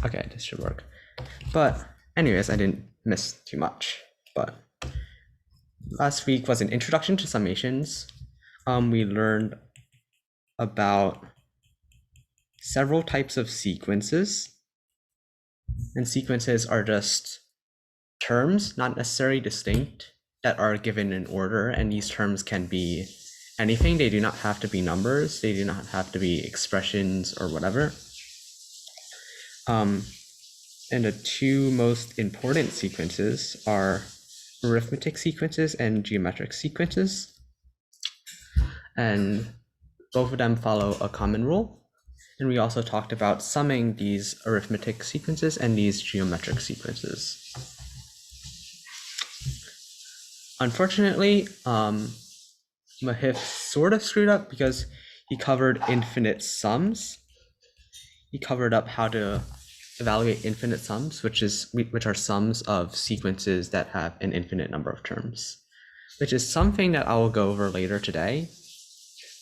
Okay, this should work. But anyways, I didn't miss too much. But last week was an introduction to summations. We learned about several types of sequences. And sequences are just terms, not necessarily distinct, that are given in order. And these terms can be anything. They do not have to be numbers. They do not have to be expressions or whatever. And the two most important sequences are arithmetic sequences and geometric sequences. And both of them follow a common rule. And we also talked about summing these arithmetic sequences and these geometric sequences. Unfortunately, Mahif sort of screwed up because he covered infinite sums. He covered up how to evaluate infinite sums, which are sums of sequences that have an infinite number of terms, which is something that I will go over later today.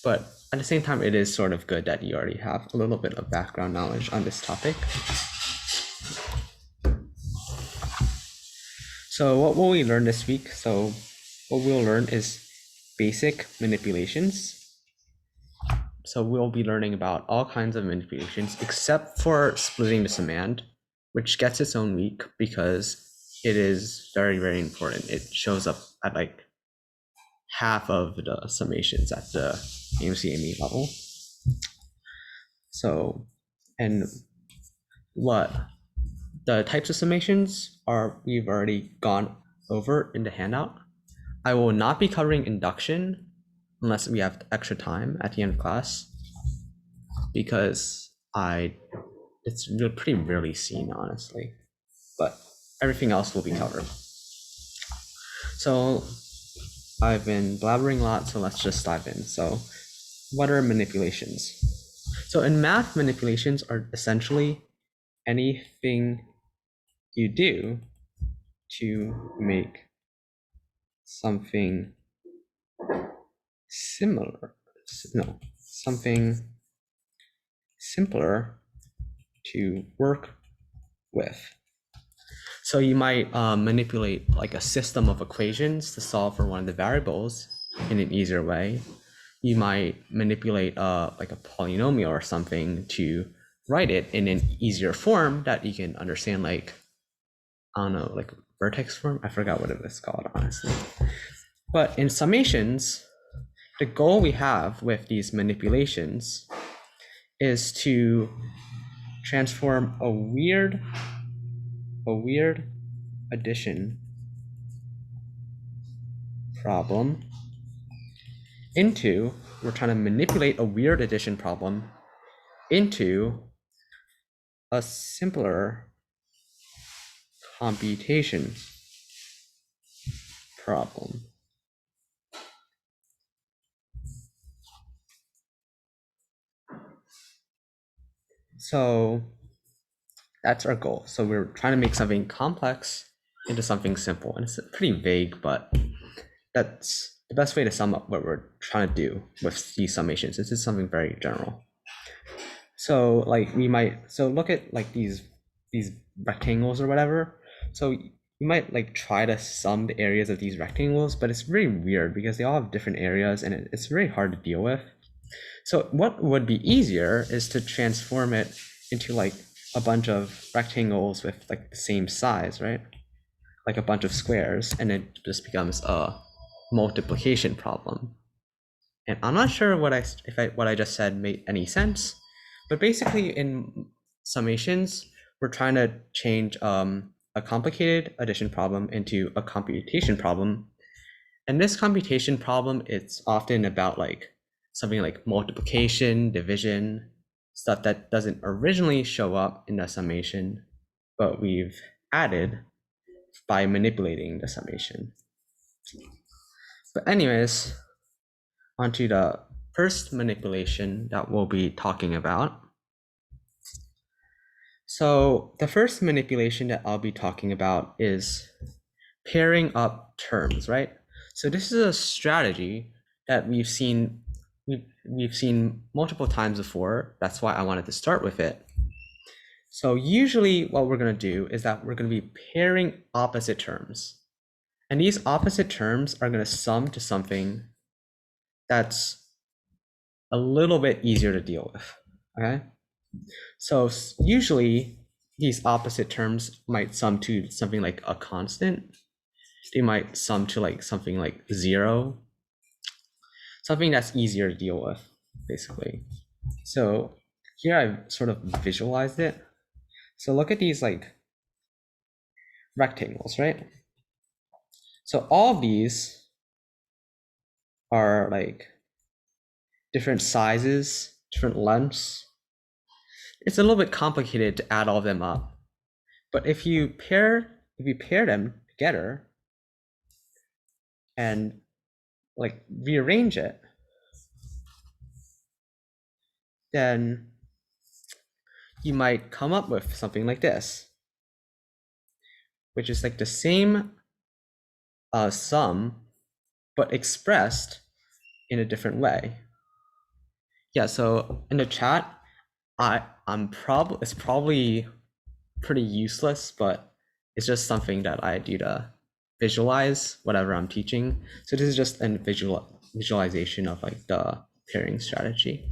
But at the same time, it is sort of good that you already have a little bit of background knowledge on this topic. So what will we learn this week? So what we'll learn is basic manipulations. So we'll be learning about all kinds of manipulations except for splitting the summand, which gets its own week because it is very, very important. It shows up at like half of the summations at the AMC level. So, and what the types of summations are, we've already gone over in the handout. I will not be covering induction unless we have extra time at the end of class, because it's pretty rarely seen, honestly, but everything else will be covered. So I've been blabbering a lot, so let's just dive in. So what are manipulations? So in math, manipulations are essentially anything you do to make something something simpler to work with. So you might manipulate like a system of equations to solve for one of the variables in an easier way. You might manipulate like a polynomial or something to write it in an easier form that you can understand, like, I don't know, like vertex form? I forgot what it was called, honestly. But in summations, the goal we have with these manipulations is to transform a weird addition problem into, we're trying to manipulate a weird addition problem into a simpler computation problem. So that's our goal. So we're trying to make something complex into something simple. And it's pretty vague, but that's the best way to sum up what we're trying to do with these summations. This is something very general. So like look at like these rectangles or whatever. So you might like try to sum the areas of these rectangles, but it's really weird because they all have different areas and it's very hard to deal with. So what would be easier is to transform it into like a bunch of rectangles with like the same size, right? Like a bunch of squares, and it just becomes a multiplication problem. And I'm not sure what I just said made any sense, but basically in summations, we're trying to change a complicated addition problem into a computation problem. And this computation problem, it's often about like something like multiplication, division, stuff that doesn't originally show up in the summation, but we've added by manipulating the summation. But anyways, onto the first manipulation that we'll be talking about. So the first manipulation that I'll be talking about is pairing up terms, right? So this is a strategy that we've seen multiple times before. That's why I wanted to start with it. So usually what we're going to do is that we're going to be pairing opposite terms. And these opposite terms are going to sum to something that's a little bit easier to deal with, okay? So usually these opposite terms might sum to something like a constant. They might sum to like something like 0, something that's easier to deal with, basically. So here I've sort of visualized it. So look at these like rectangles, right? So all of these are like different sizes, different lengths. It's a little bit complicated to add all of them up. But if you pair them together and like rearrange it, then you might come up with something like this, which is like the same sum, but expressed in a different way. Yeah, so in the chat, it's probably pretty useless, but it's just something that I do to visualize whatever I'm teaching. So this is just a visualization of like the pairing strategy.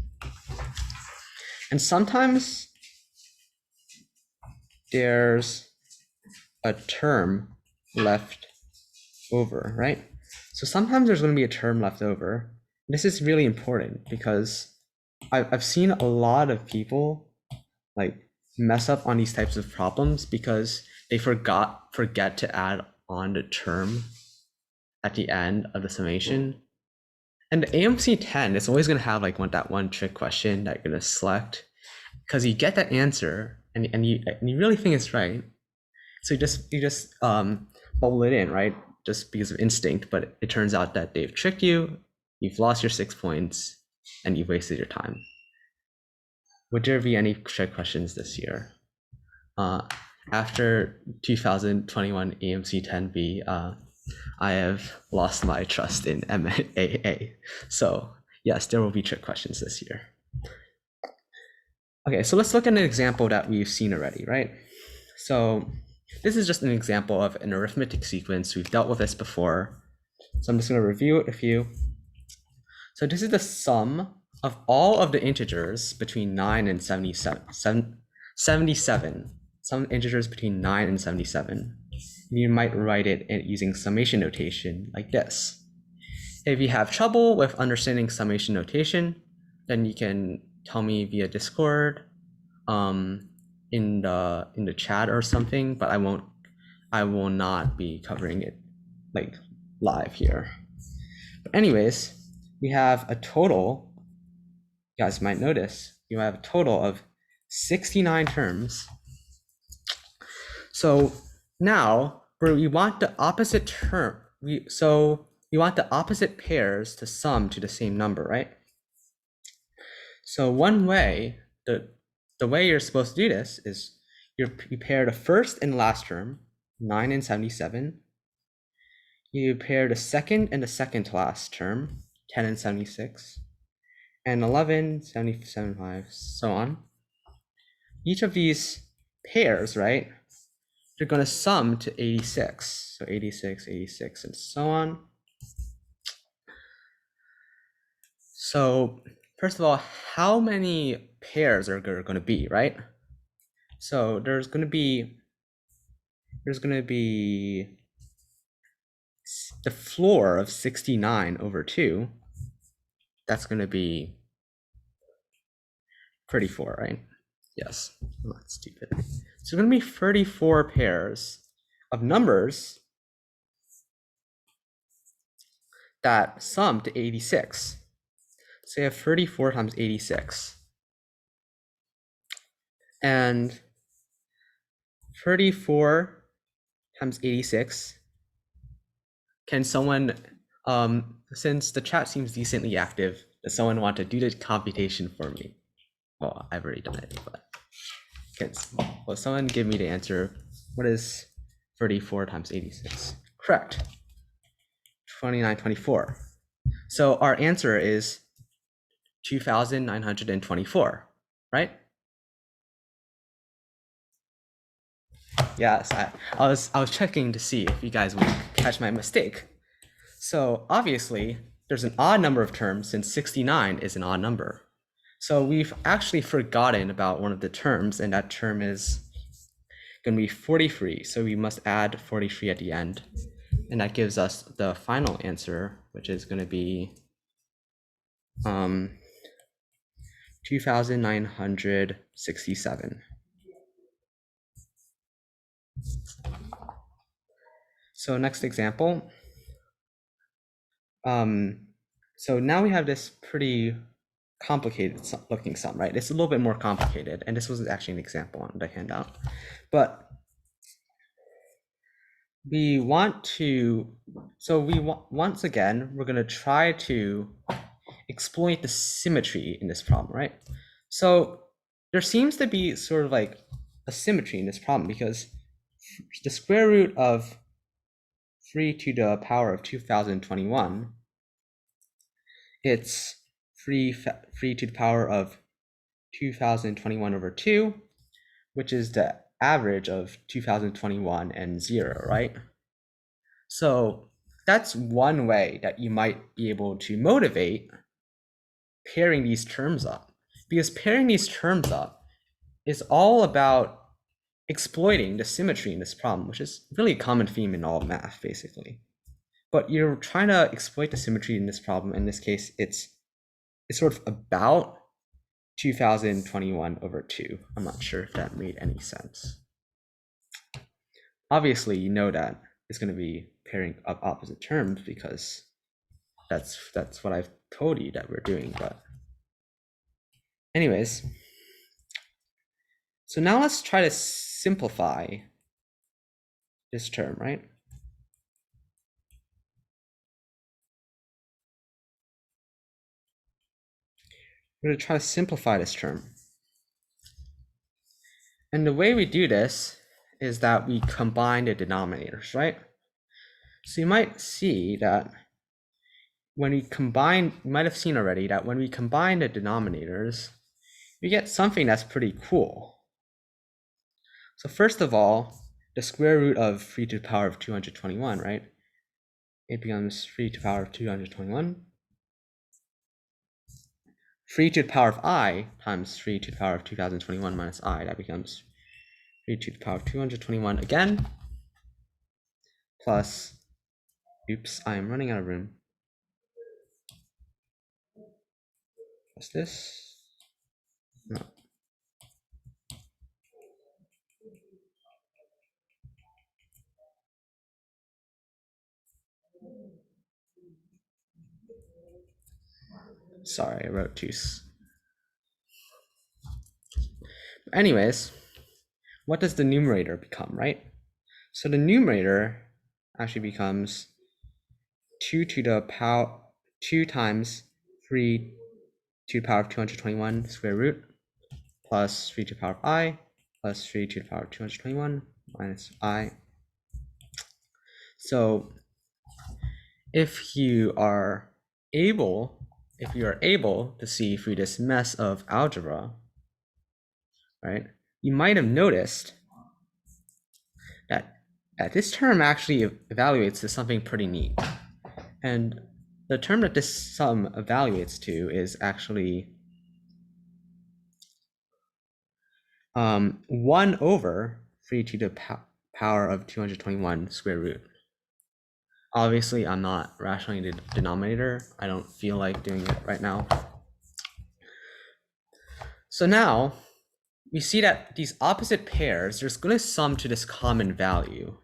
And sometimes there's a term left over, right? So sometimes there's going to be a term left over. This is really important because I've seen a lot of people like mess up on these types of problems because they forget to add on the term at the end of the summation. And the AMC 10 is always going to have like that one trick question that you're going to select because you get that answer and you really think it's right. So you just bubble it in, right? Just because of instinct, but it turns out that they've tricked you, you've lost your 6 points, and you've wasted your time. Would there be any trick questions this year? After 2021 AMC 10B, I have lost my trust in MAA. So yes, there will be trick questions this year. Okay, so let's look at an example that we've seen already, right? So this is just an example of an arithmetic sequence. We've dealt with this before. So I'm just going to review it with you. So this is the sum of all of the integers between 9 and 77. Some integers between 9 and 77. You might write it using summation notation like this. If you have trouble with understanding summation notation, then you can tell me via Discord, in the chat or something, but I will not be covering it like live here. But anyways, we have a total, you guys might notice, you have a total of 69 terms. So now we want the opposite term, we want the opposite pairs to sum to the same number, right? So one way, the way you're supposed to do this is you pair the first and last term, 9 and 77. You pair the second and the second to last term, 10 and 76, and 11, 77, 5, so on. Each of these pairs, right, they're going to sum to 86. So 86, 86, and so on. So first of all, how many pairs are there going to be, right? So there's going to be the floor of 69 over 2. That's going to be 34, right? Yes, I'm not stupid. So going to be 34 pairs of numbers that sum to 86. So you have 34 times 86. And 34 times 86. Can someone, since the chat seems decently active, does someone want to do the computation for me? Well, I've already done it, but will someone give me the answer? What is 34 times 86? Correct. 2924. So our answer is 2,924, right? Yes, I was checking to see if you guys would catch my mistake. So obviously, there's an odd number of terms since 69 is an odd number. So we've actually forgotten about one of the terms, and that term is going to be 43. So we must add 43 at the end. And that gives us the final answer, which is going to be 2,967. So next example. So now we have this pretty complicated looking sum, right? It's a little bit more complicated, and this was actually an example on the handout. But we want to, once again, we're going to try to exploit the symmetry in this problem, right? So there seems to be sort of like a symmetry in this problem because the square root of 3 to the power of 2021, it's 3 to the power of 2021 over 2, which is the average of 2021 and 0, right? So that's one way that you might be able to motivate pairing these terms up, because pairing these terms up is all about exploiting the symmetry in this problem, which is really a common theme in all math, basically. But you're trying to exploit the symmetry in this problem. In this case, it's sort of about 2021 over 2. I'm not sure if that made any sense. Obviously, you know that it's going to be pairing up opposite terms because that's what I've told you that we're doing. But anyways, so now let's try to simplify this term, right? We're going to try to simplify this term. And the way we do this is that we combine the denominators, right? So you might see that when we combine, you might have seen already that when we combine the denominators, we get something that's pretty cool. So first of all, the square root of 3 to the power of 221, right? It becomes 3 to the power of 221. 3 to the power of I times 3 to the power of 2021 minus I, that becomes 3 to the power of 221 again, plus, oops, I am running out of room. What's this? No. Sorry, I wrote two. Anyways, what does the numerator become, right? So the numerator actually becomes 2 to the power 2 times 3 to the power of 221 square root plus 3 to the power of I plus 3 to the power of 221 minus I. So if you are able to see through this mess of algebra, right, you might have noticed that this term actually evaluates to something pretty neat. And the term that this sum evaluates to is actually 1 over 3 to the power of 221 square root. Obviously, I'm not rationalizing the denominator. I don't feel like doing it right now. So now we see that these opposite pairs, there's going to sum to this common value.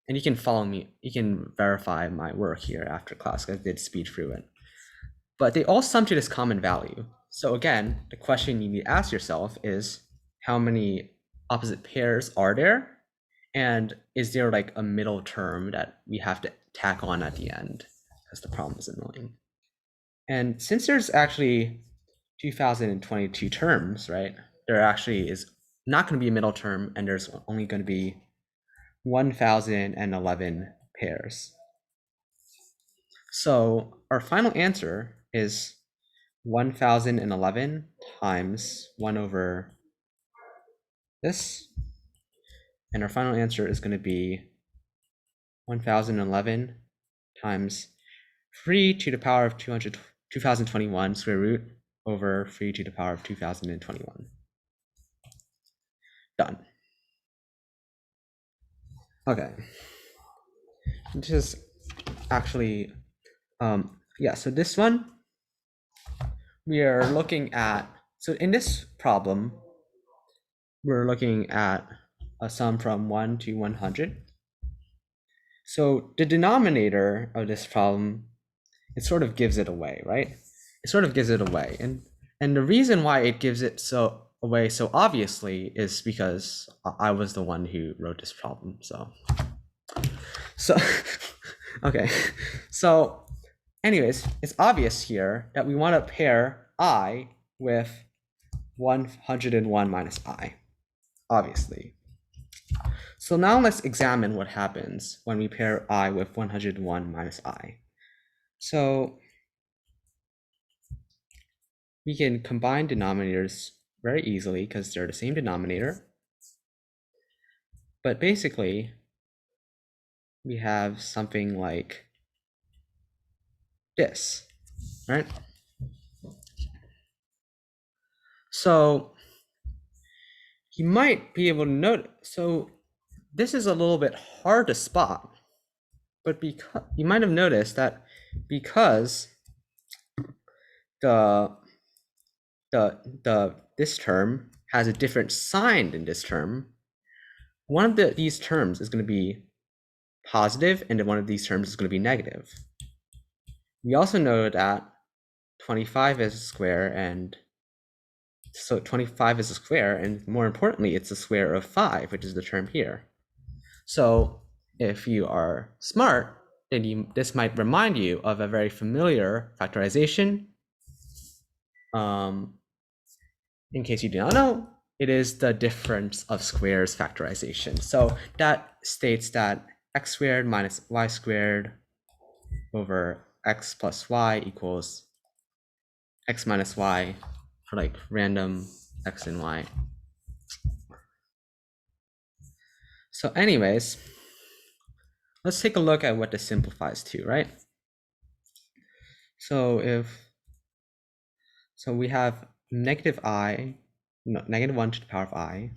And you can follow me, you can verify my work here after class, because I did speed through it. But they all sum to this common value. So again, the question you need to ask yourself is, how many opposite pairs are there? And is there like a middle term that we have to tack on at the end? Because the problem is annoying. And since there's actually 2022 terms, right, there actually is not going to be a middle term, and there's only going to be 1011 pairs. So our final answer is 1011 times 1 over this, And our final answer is going to be 1011 times 3 to the power of 2021 square root over 3 to the power of 2021. Done. Okay. This is actually, yeah, so this one, we are looking at, so in this problem, we're looking at a sum from 1 to 100. So the denominator of this problem, it sort of gives it away, right? It sort of gives it away. And the reason why it gives it away so obviously is because I was the one who wrote this problem. So okay. So anyways, it's obvious here that we want to pair I with 101 minus I, obviously. So now let's examine what happens when we pair I with 101 minus I. So we can combine denominators very easily because they're the same denominator. But basically, we have something like this, right? So you might be able to note, so this is a little bit hard to spot, but because you might have noticed that because this term has a different sign than this term, one of these terms is going to be positive and one of these terms is going to be negative. We also know that 25 is a square, and so 25 is a square, and more importantly, it's the square of 5, which is the term here. So if you are smart, then this might remind you of a very familiar factorization. In case you do not know, it is the difference of squares factorization. So that states that x squared minus y squared over x plus y equals x minus y for like random x and y. So anyways, let's take a look at what this simplifies to, right? So we have negative 1 to the power of I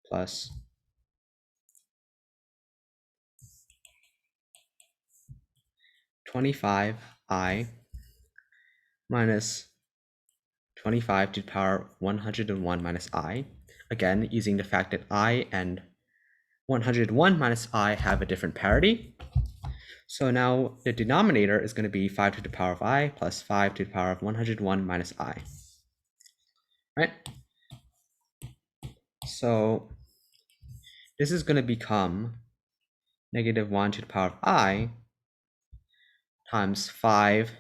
plus 25I minus 25 to the power of 101 minus I. Again, using the fact that I and 101 minus I have a different parity. So now the denominator is going to be 5 to the power of I plus 5 to the power of 101 minus I. Right? So this is going to become negative 1 to the power of I times 5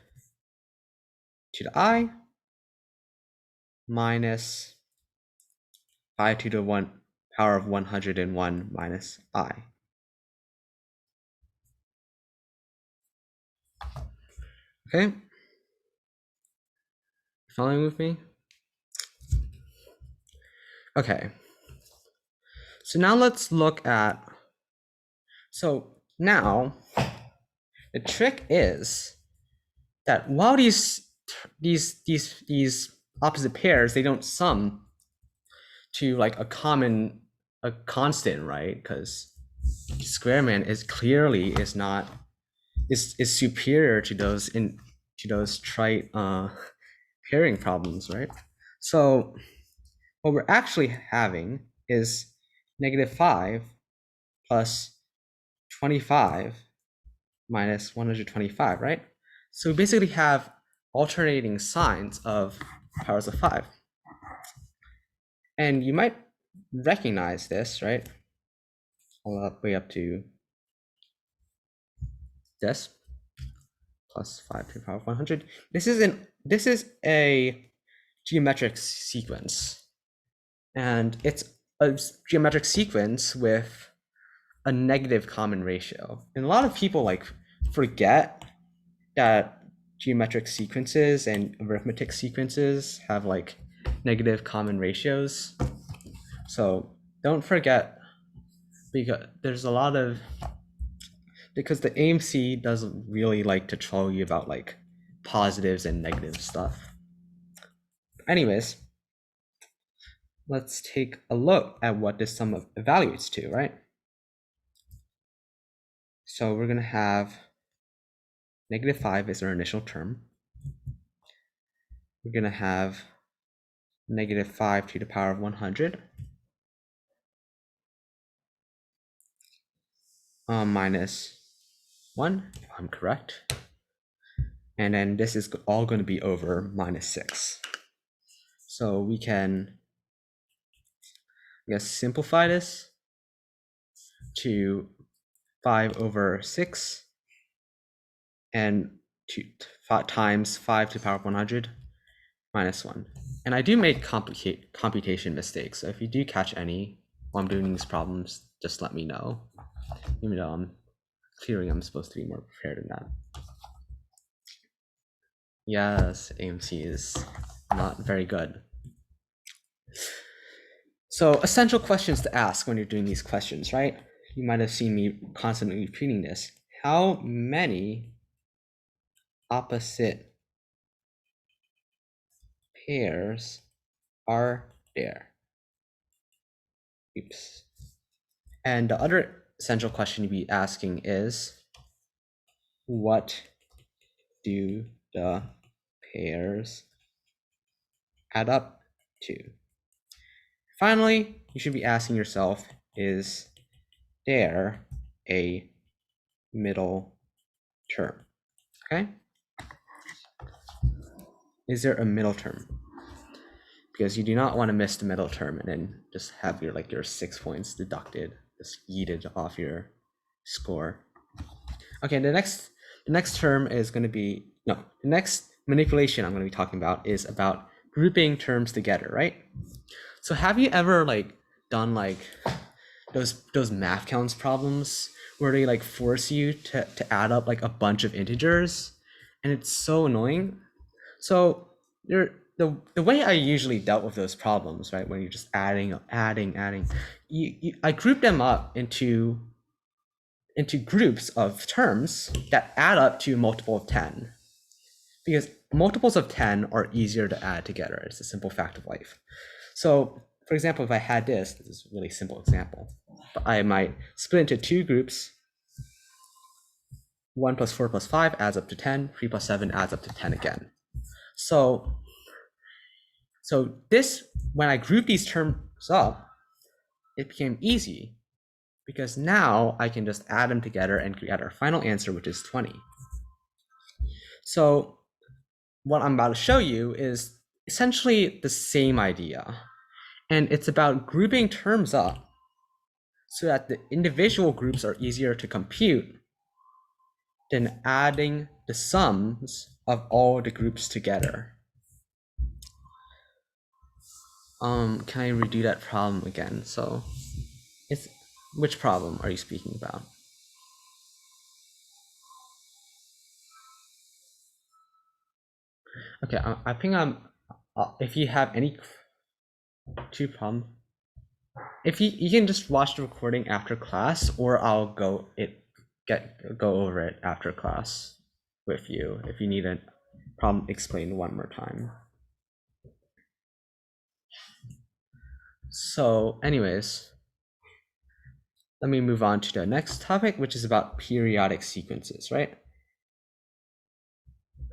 to the I minus 5 to the power of 101 minus I. Okay? Following with me? Okay. So now let's look at, so now the trick is that while these opposite pairs, they don't sum to like a constant, right? Because square man is clearly is superior to those trite pairing problems, right? So what we're actually having is negative 5 plus 25 minus 125, right? So we basically have alternating signs of powers of 5. And you might recognize this, right? All the way up to this plus 5 to the power of 100. This is a geometric sequence, and it's a geometric sequence with a negative common ratio. And a lot of people like forget that geometric sequences and arithmetic sequences have like negative common ratios. So don't forget, because there's a lot of, because the AMC doesn't really like to troll you about like positives and negative stuff. Anyways, let's take a look at what this sum evaluates to, right? So we're gonna have -5 is our initial term. We're gonna have -5 to the power of 100 minus 1, if I'm correct. And then this is all going to be over -6. So we can, I guess, simplify this to 5/6 and times 5 to the power of 100 minus 1. And I do make computation mistakes. So if you do catch any while I'm doing these problems, just let me know. Even though I'm clearing, I'm supposed to be more prepared than that. Yes, AMC is not very good. So essential questions to ask when you're doing these questions, right? You might have seen me constantly repeating this. How many opposite pairs are there? Oops. And the other essential question you'd be asking is, what do the pairs add up to? Finally, you should be asking yourself, is there a middle term? Okay? Is there a middle term? Because you do not want to miss the middle term and then just have your 6 points deducted, just yeeted off your score. Okay, the next term is going to be, no, the next manipulation I'm going to be talking about is about grouping terms together, right? So have you ever done those math counts problems where they force you to add up a bunch of integers, and it's so annoying? So the way I usually dealt with those problems, right, when you're just adding, I group them up into groups of terms that add up to a multiple of 10, because multiples of 10 are easier to add together. It's a simple fact of life. So for example, if I had this is a really simple example, but I might split into 2 groups. 1 plus 4 plus 5 adds up to 10, 3 plus 7 adds up to 10 again. So this, when I group these terms up, it became easy, because now I can just add them together and get our final answer, which is 20. So what I'm about to show you is essentially the same idea, and it's about grouping terms up so that the individual groups are easier to compute than adding the sums of all the groups together. Can I redo that problem again? So it's, which problem are you speaking about? Okay, I think if you have any 2 problems, if you can just watch the recording after class, or I'll go over it after class with you if you need a problem explained one more time. So anyways, let me move on to the next topic, which is about periodic sequences, right?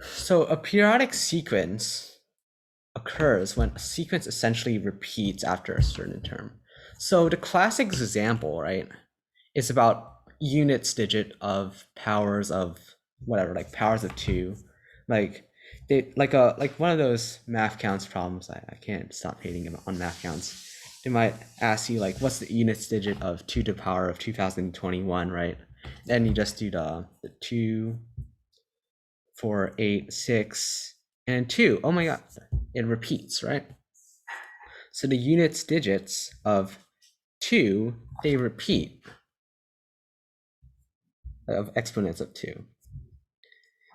So a periodic sequence occurs when a sequence essentially repeats after a certain term. So the classic example, right, is about units digit of powers of whatever, like powers of 2, like one of those math counts problems. I can't stop hating on math counts. They might ask you what's the units digit of 2 to the power of 2021, right? Then you just do the 2, 4, 8, 6, and 2. Oh my god, it repeats, right? So the units digits of 2, they repeat, of exponents of 2.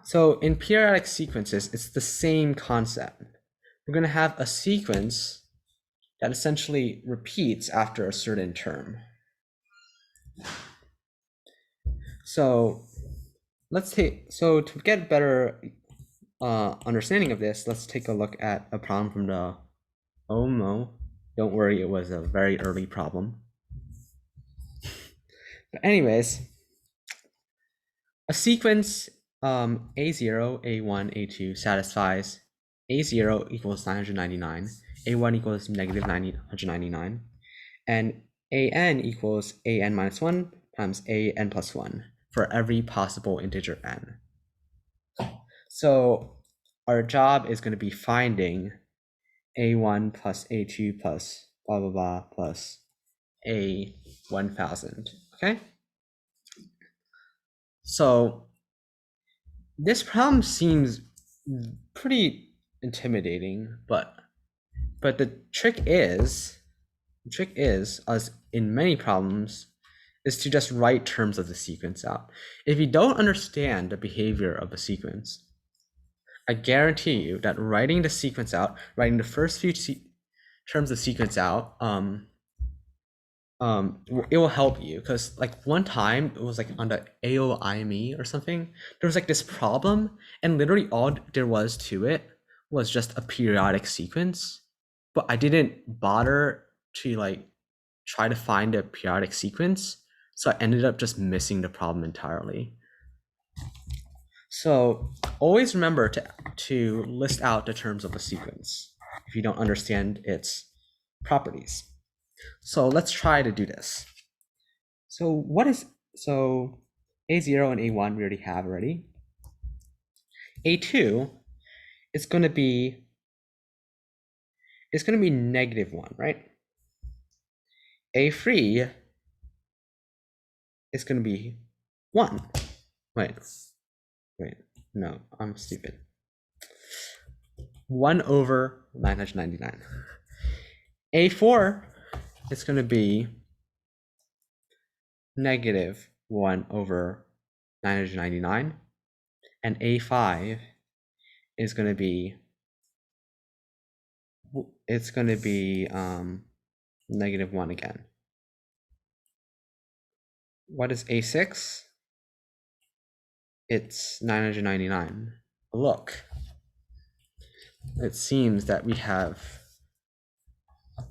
So in periodic sequences, it's the same concept. We're going to have a sequence that essentially repeats after a certain term. So to get better understanding of this, let's take a look at a problem from the, oh no, don't worry, it was a very early problem. But anyways, a sequence A0, A1, A2 satisfies A0 equals 999, A1 equals negative 999, and AN equals AN minus 1 times AN plus 1 for every possible integer n. So our job is going to be finding A1 plus A2 plus blah, blah, blah, plus A1000, okay? So this problem seems pretty intimidating, but the trick is, as in many problems, is to just write terms of the sequence out. If you don't understand the behavior of a sequence, I guarantee you that writing the sequence out, writing the first few terms of sequence out, it will help you. Because like one time it was like on the AOIME or something, there was like this problem, and literally all there was to it was just a periodic sequence, but I didn't bother to like try to find a periodic sequence, so I ended up just missing the problem entirely. So always remember to list out the terms of a sequence if you don't understand its properties. So let's try to do this. So A0 and A1 we already have already. A2 is going to be -1, right? A3 is going to be 1. Wait, no, I'm stupid. 1 over 999. A4 is going to be -1 over 999, and A5 is going to be -1 again. What is A6? It's 999. Look, it seems that we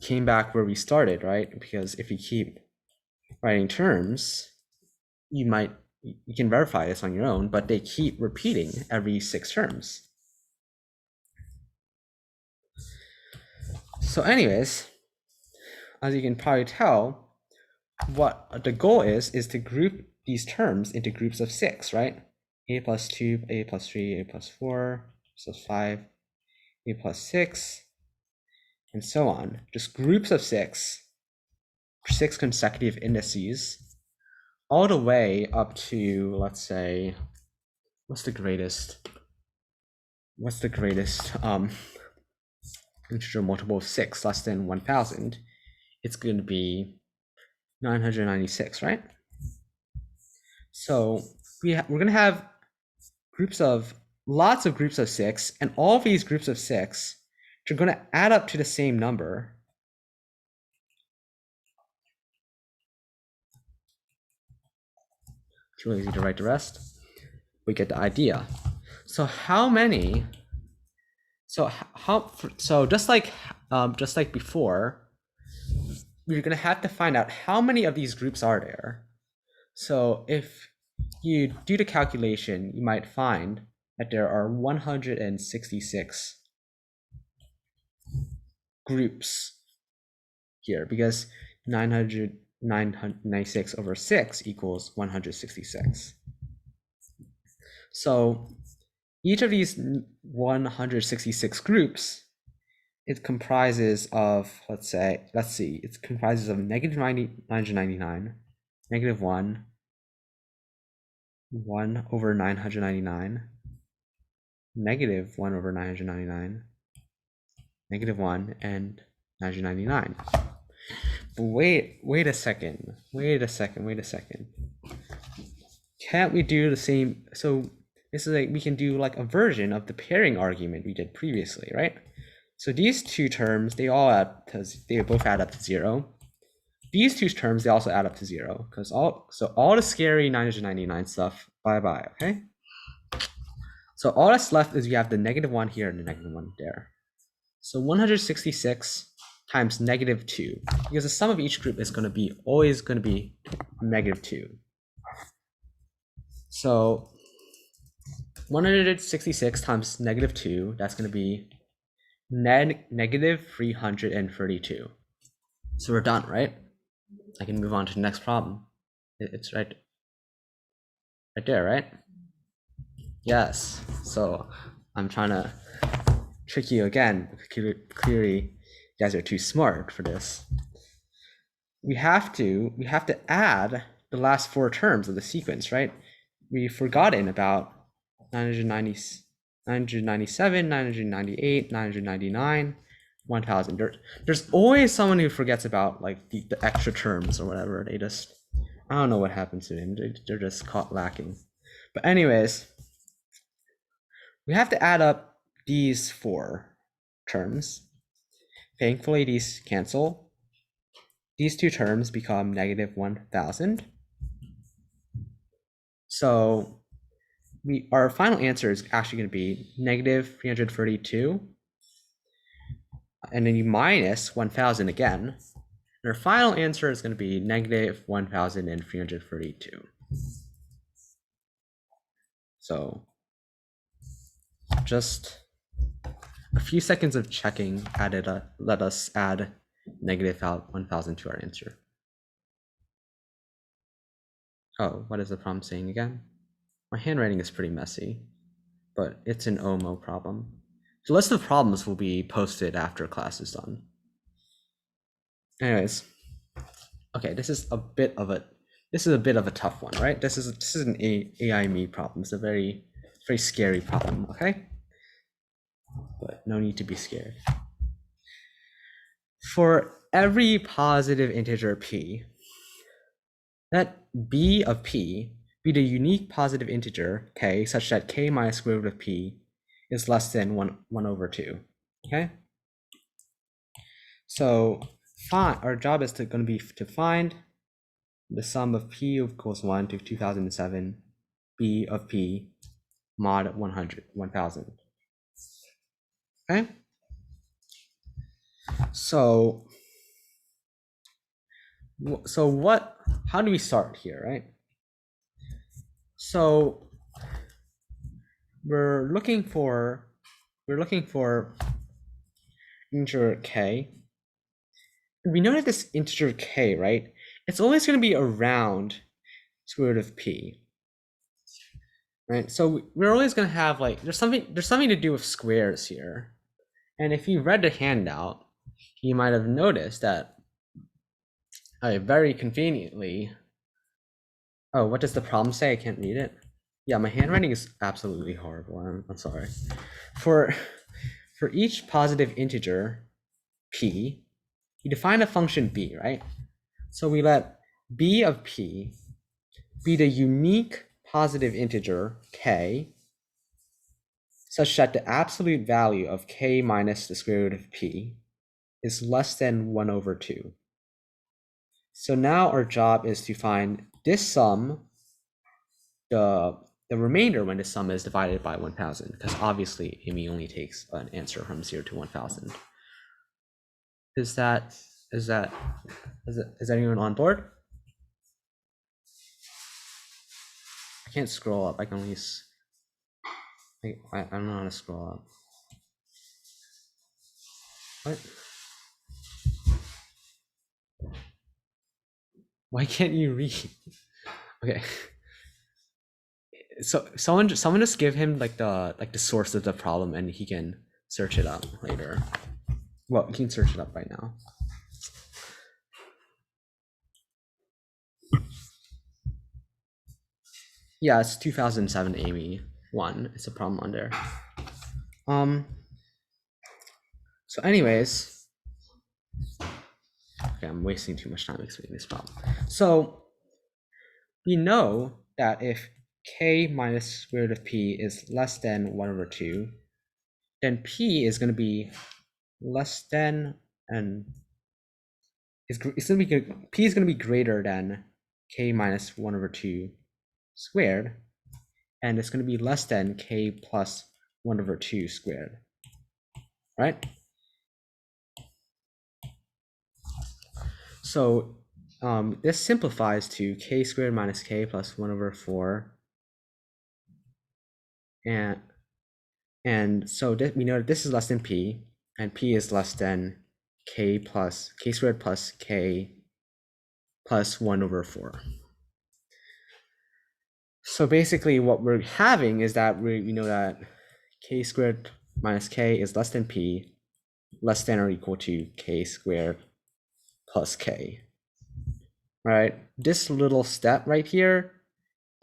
came back where we started, right? Because if you keep writing terms, you can verify this on your own, but they keep repeating every 6 terms. So anyways, as you can probably tell, what the goal is to group these terms into groups of 6, right? A plus 2, A plus 3, A plus 4, plus 5, A plus 6, and so on. Just groups of 6 consecutive indices, all the way up to, let's say, what's the greatest integer multiple of 6 less than 1000? It's going to be 996, right? So we're going to have lots of groups of 6, and all of these groups of 6 are going to add up to the same number. Too lazy to write the rest. We get the idea. So how many? So just like before, we're going to have to find out how many of these groups are there. So if you do the calculation, you might find that there are 166 groups here, because 996 over 6 equals 166. So each of these 166 groups, it comprises of, let's see, it comprises of -999, -1, 1 over 999, -1 over 999, -1, and 999. But wait a second. Can't we do the same? So this is like, we can do like a version of the pairing argument we did previously, right? So these two terms, they both add up to 0. These two terms, they also add up to 0, because all the scary 999 stuff, bye-bye, okay? So all that's left is you have the -1 here and the -1 there. So 166 times -2, because the sum of each group is always going to be -2. So 166 times -2, that's going to be -332. So we're done, right? I can move on to the next problem. It's right there, right? Yes. So I'm trying to trick you again. Clearly, you guys are too smart for this. We have to add the last 4 terms of the sequence, right? We've forgotten about 990, 997, 998, 999, 1000. There's always someone who forgets about like the extra terms or whatever. They just, I don't know what happens to them. They're just caught lacking. But anyways, we have to add up these 4 terms. Thankfully, these cancel. These 2 terms become -1000. So our final answer is actually going to be -332, and then you minus 1000 again. And our final answer is going to be -1332. So just a few seconds of checking let us add -1000 to our answer. Oh, what is the problem saying again? My handwriting is pretty messy, but it's an OMO problem. The list of problems will be posted after class is done. Anyways, okay, this is a bit of a tough one, right? This is an AI me problem. It's a very scary problem, okay? But no need to be scared. For every positive integer p, let b of p be the unique positive integer k such that k minus square root of p is less than 1/2, okay? So our job is going to be to find the sum of p equals 1 to 2007 b of p mod 1000. Okay? So how do we start here, right? So we're looking for integer k. We know that this integer k, right? It's always going to be around square root of p. Right? So we're always going to have like there's something to do with squares here. And if you read the handout, you might have noticed that very conveniently. Oh, what does the problem say? I can't read it. Yeah, my handwriting is absolutely horrible. I'm sorry. For each positive integer p, you define a function b, right? So we let b of p be the unique positive integer k such that the absolute value of k minus the square root of p is less than 1/2. So now our job is to find this sum, the remainder when the sum is divided by 1000, because obviously AMY only takes an answer from 0 to 1000. Is anyone on board? I can't scroll up. I can only I don't know how to scroll up. What? Why can't you read? Okay. So someone just give him like the source of the problem and he can search it up later. Well, you can search it up right now. Yeah, it's 2007 AMY 1. It's a problem on there. So anyways, okay, I'm wasting too much time explaining this problem. So we know that if k minus square root of p is less than 1/2, then p is going to be less than, and it's going to be, p is going to be greater than k minus 1 over 2 squared, and it's going to be less than k plus 1 over 2 squared, right? So this simplifies to k squared minus k plus 1 over 4, and so we know that this is less than p, and p is less than k squared plus k plus 1 over 4. So basically what we're having is that we know that k squared minus k is less than p, less than or equal to k squared plus k. Right? This little step right here,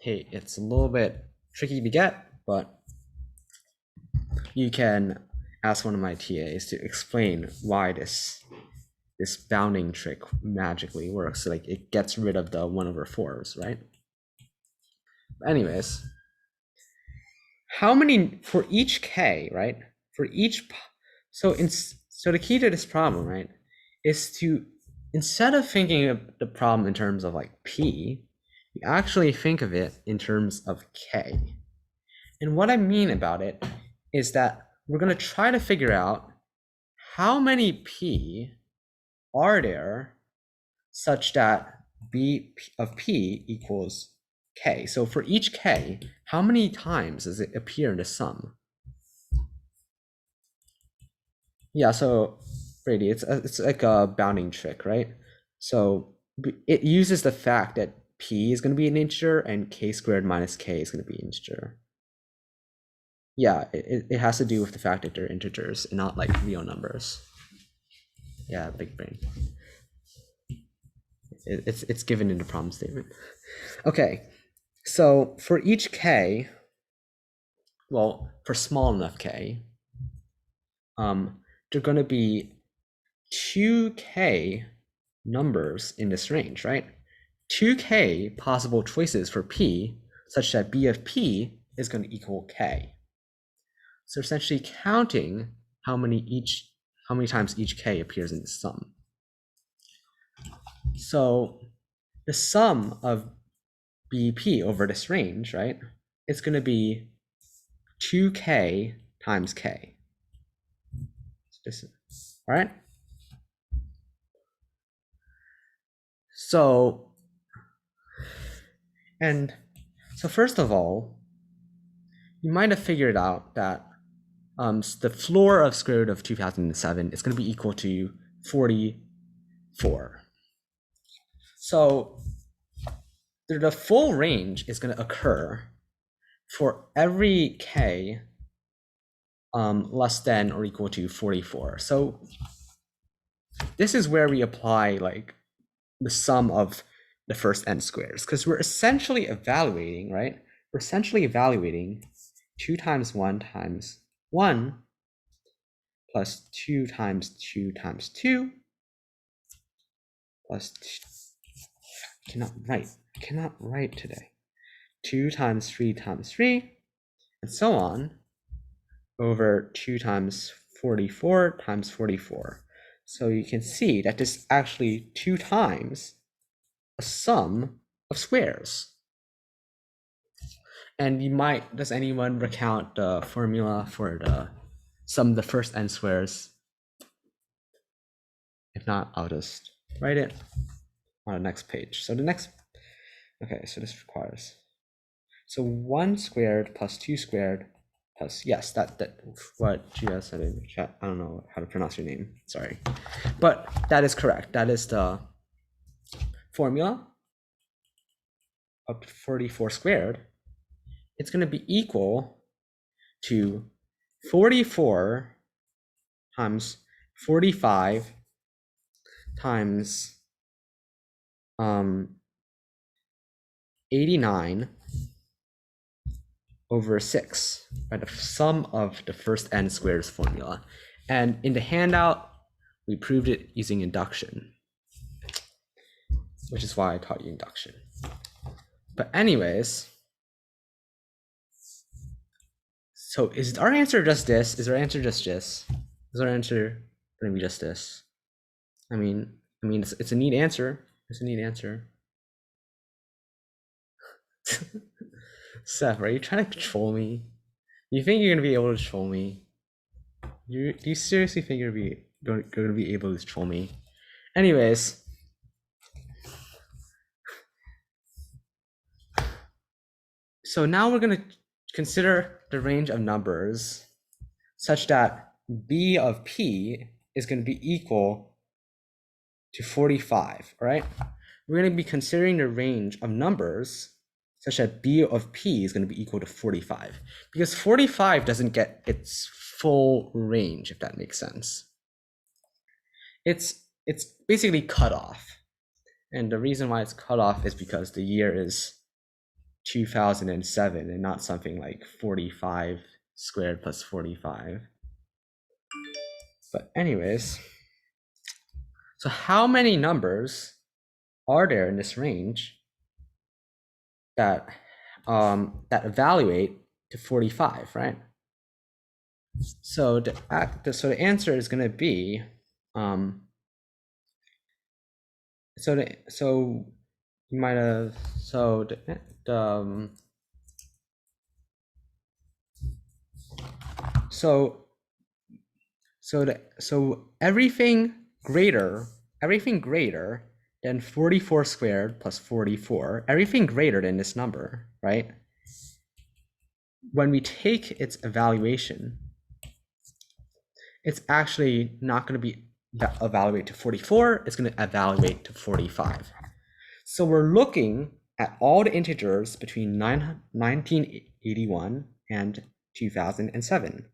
hey, it's a little bit tricky to get, but you can ask one of my TAs to explain why this bounding trick magically works. Like it gets rid of the 1 over 4s, right? Anyways, how many for each k, right? For each, so the key to this problem, right, is to, instead of thinking of the problem in terms of like p, you actually think of it in terms of k. And what I mean about it is that we're going to try to figure out how many p are there such that b of p equals k. So for each k, how many times does it appear in the sum? Yeah, so Brady, it's like a bounding trick, right? So it uses the fact that p is going to be an integer and k squared minus k is going to be an integer. Yeah, it has to do with the fact that they're integers and not like real numbers. Yeah, big brain. It's given in the problem statement. Okay, so for each k, well, for small enough k, there are going to be 2k numbers in this range, right? 2k possible choices for p, such that b of p is going to equal k. So essentially counting how many times each k appears in the sum. So the sum of BP over this range, right, it's going to be 2k times k. All right? So first of all, you might have figured out that the floor of square root of 2007 is going to be equal to 44. So the full range is going to occur for every k less than or equal to 44. So this is where we apply like the sum of the first n squares, because we're essentially evaluating, right? We're essentially evaluating 2 times 1 times 1 plus 2 times 2 times 2 plus I cannot write today. 2 times 3 times 3, and so on, over 2 times 44 times 44. So you can see that this is actually 2 times a sum of squares. And does anyone recount the formula for the sum of the first n squares? If not, I'll just write it on the next page. So so this requires, so 1 squared plus 2 squared plus, yes, that what Gia said in the chat. I don't know how to pronounce your name, sorry. But that is correct. That is the formula of 44 squared. It's going to be equal to 44 times 45 times 89 over 6, right? The sum of the first n squares formula. And in the handout, we proved it using induction, which is why I taught you induction. But anyways, so is our answer just this? Is our answer just this? Is our answer gonna be just this. I mean, it's a neat answer. It's a neat answer. Seth, are you trying to troll me? You think you're gonna be able to troll me? Do you seriously think you're gonna be able to troll me? Anyways, so now we're gonna consider the range of numbers such that b of p is gonna be equal to 45, all right? We're gonna be considering the range of numbers such that b of p is gonna be equal to 45, because 45 doesn't get its full range, if that makes sense. It's basically cut off. And the reason why it's cut off is because the year is 2007 and not something like 45 squared plus 45. But anyways, so how many numbers are there in this range that evaluate to 45, right? So the answer is going to be so you might have so everything greater than 44 squared plus 44, everything greater than this number, right? When we take its evaluation, it's actually not going to be evaluate to 44, it's going to evaluate to 45. So we're looking at all the integers between 1981 and 2007.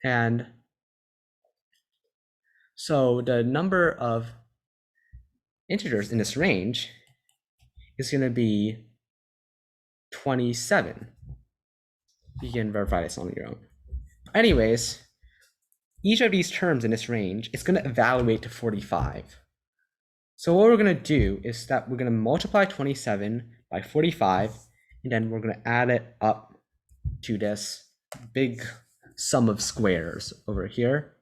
And so the number of integers in this range is going to be 27. You can verify this on your own. Anyways, each of these terms in this range is going to evaluate to 45. So what we're going to do is that we're going to multiply 27 by 45, and then we're going to add it up to this big sum of squares over here.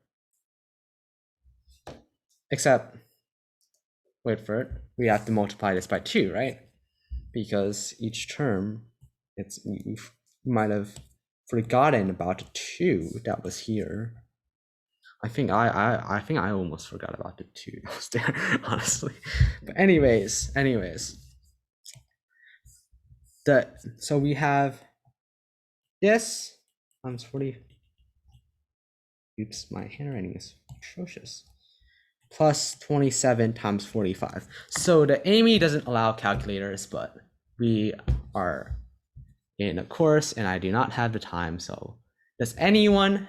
Except, wait for it, we have to multiply this by 2, right? Because each term, you might have forgotten about the 2 that was here. I think I almost forgot about the 2 that was there, honestly. But anyways, so we have this times 40. Oops, my handwriting is atrocious. Plus 27 times 45. So the AME doesn't allow calculators, but we are in a course and I do not have the time. So does anyone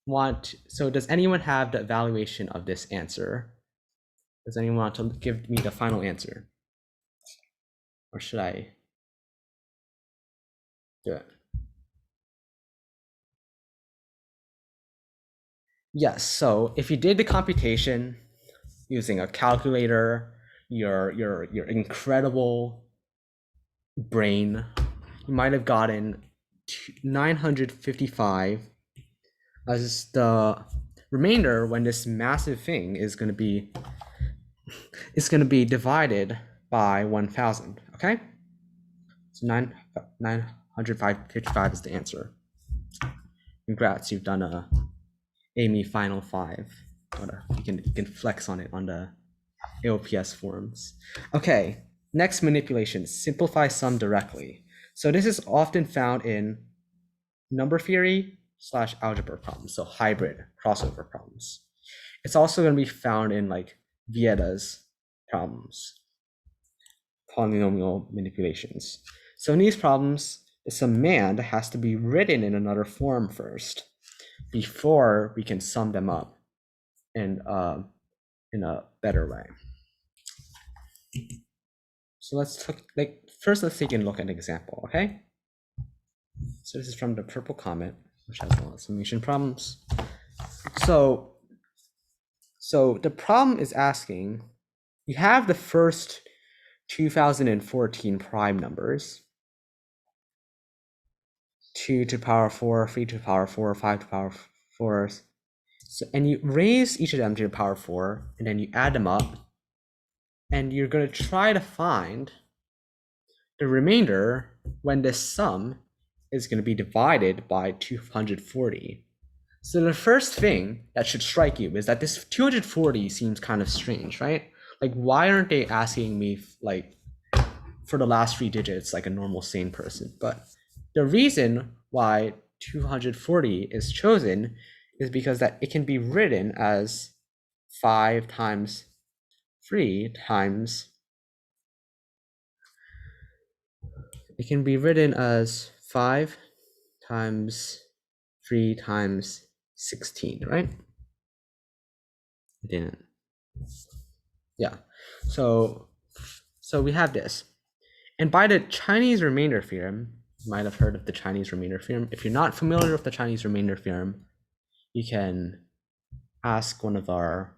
have the evaluation of this answer? Does anyone want to give me the final answer? Or should I do it? Yes, so if you did the computation using a calculator, your incredible brain, you might have gotten 955 as the remainder when this massive thing is going to be divided by 1000, okay? So 955 is the answer. Congrats, you've done a AME Final 5. You can flex on it on the AOPS forums. Okay, next manipulation, simplify sum directly. So this is often found in number theory / algebra problems, so hybrid crossover problems. It's also going to be found in like Vieta's problems, polynomial manipulations. So in these problems, the summand has to be written in another form first before we can sum them up in a better way. So let's first let's take a look at an example, okay? So this is from the purple comment, which has a lot of summation problems. So the problem is asking, you have the first 2014 prime numbers, 2 to the power 4, 3 to the power 4, 5 to the power 4. So, and you raise each of them to the power 4, and then you add them up, and you're going to try to find the remainder when this sum is going to be divided by 240. So the first thing that should strike you is that this 240 seems kind of strange, right? Like, why aren't they asking me, like, for the last 3 digits like a normal sane person? But the reason why 240 is chosen is because that it can be written as 5 times 3 times, it can be written as 5 times 3 times 16, right? I didn't. Yeah. So we have this. And by the Chinese remainder theorem, you might have heard of the Chinese remainder theorem. If you're not familiar with the Chinese remainder theorem, you can ask one of our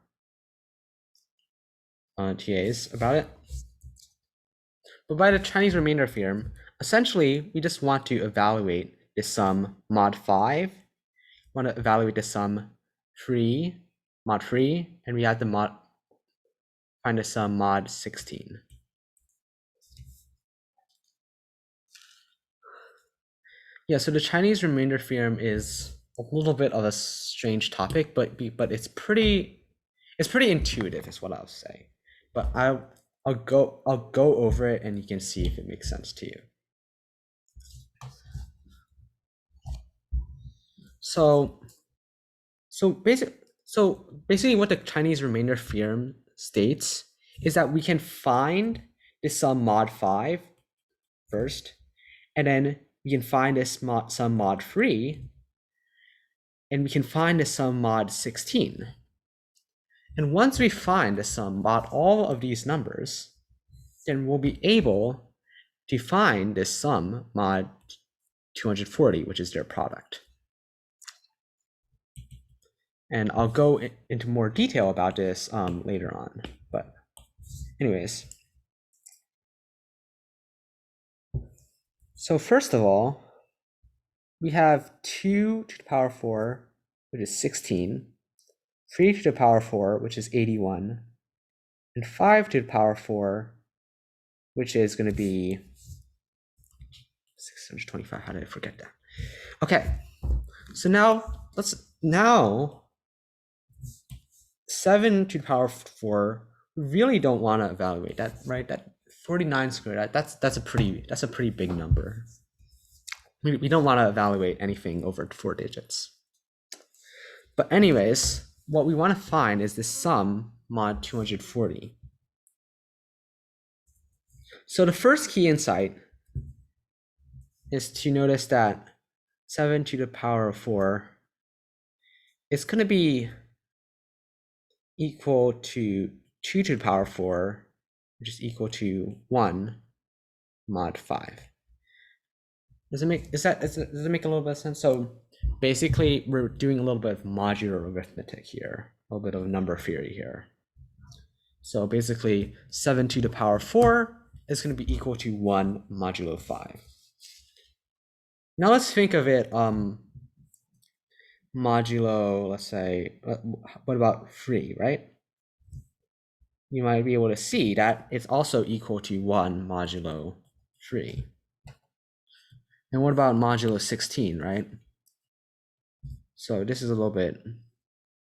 TAs about it. But by the Chinese remainder theorem, essentially, we just want to evaluate the sum mod 5. We want to evaluate the sum 3, mod 3, and we have to find the sum mod 16. Yeah, so the Chinese remainder theorem is a little bit of a strange topic, but it's pretty intuitive, is what I'll say. But I'll go over it, and you can see if it makes sense to you. So basically what the Chinese remainder theorem states is that we can find the sum mod 5 first, and then we can find this sum mod 3, and we can find the sum mod 16. And once we find the sum mod all of these numbers, then we'll be able to find this sum mod 240, which is their product. And I'll go into more detail about this later on. But anyways, so first of all, we have 2 to the power 4, which is 16, 3 to the power 4, which is 81, and 5 to the power 4, which is going to be 625. How did I forget that? Okay, so now 7 to the power 4, we really don't want to evaluate that, right? That 49 squared, that's a pretty big number. We don't want to evaluate anything over 4 digits. But anyways, what we want to find is the sum mod 240. So the first key insight is to notice that 7 to the power of 4 is going to be equal to 2 to the power of 4, which is equal to 1 mod 5. Does it make a little bit of sense? So basically, we're doing a little bit of modular arithmetic here, a little bit of number theory here. So basically, 7 to the power 4 is going to be equal to 1 modulo 5. Now let's think of it modulo, let's say, what about 3, right? You might be able to see that it's also equal to 1 modulo 3. And what about modulo 16, right? So this is a little bit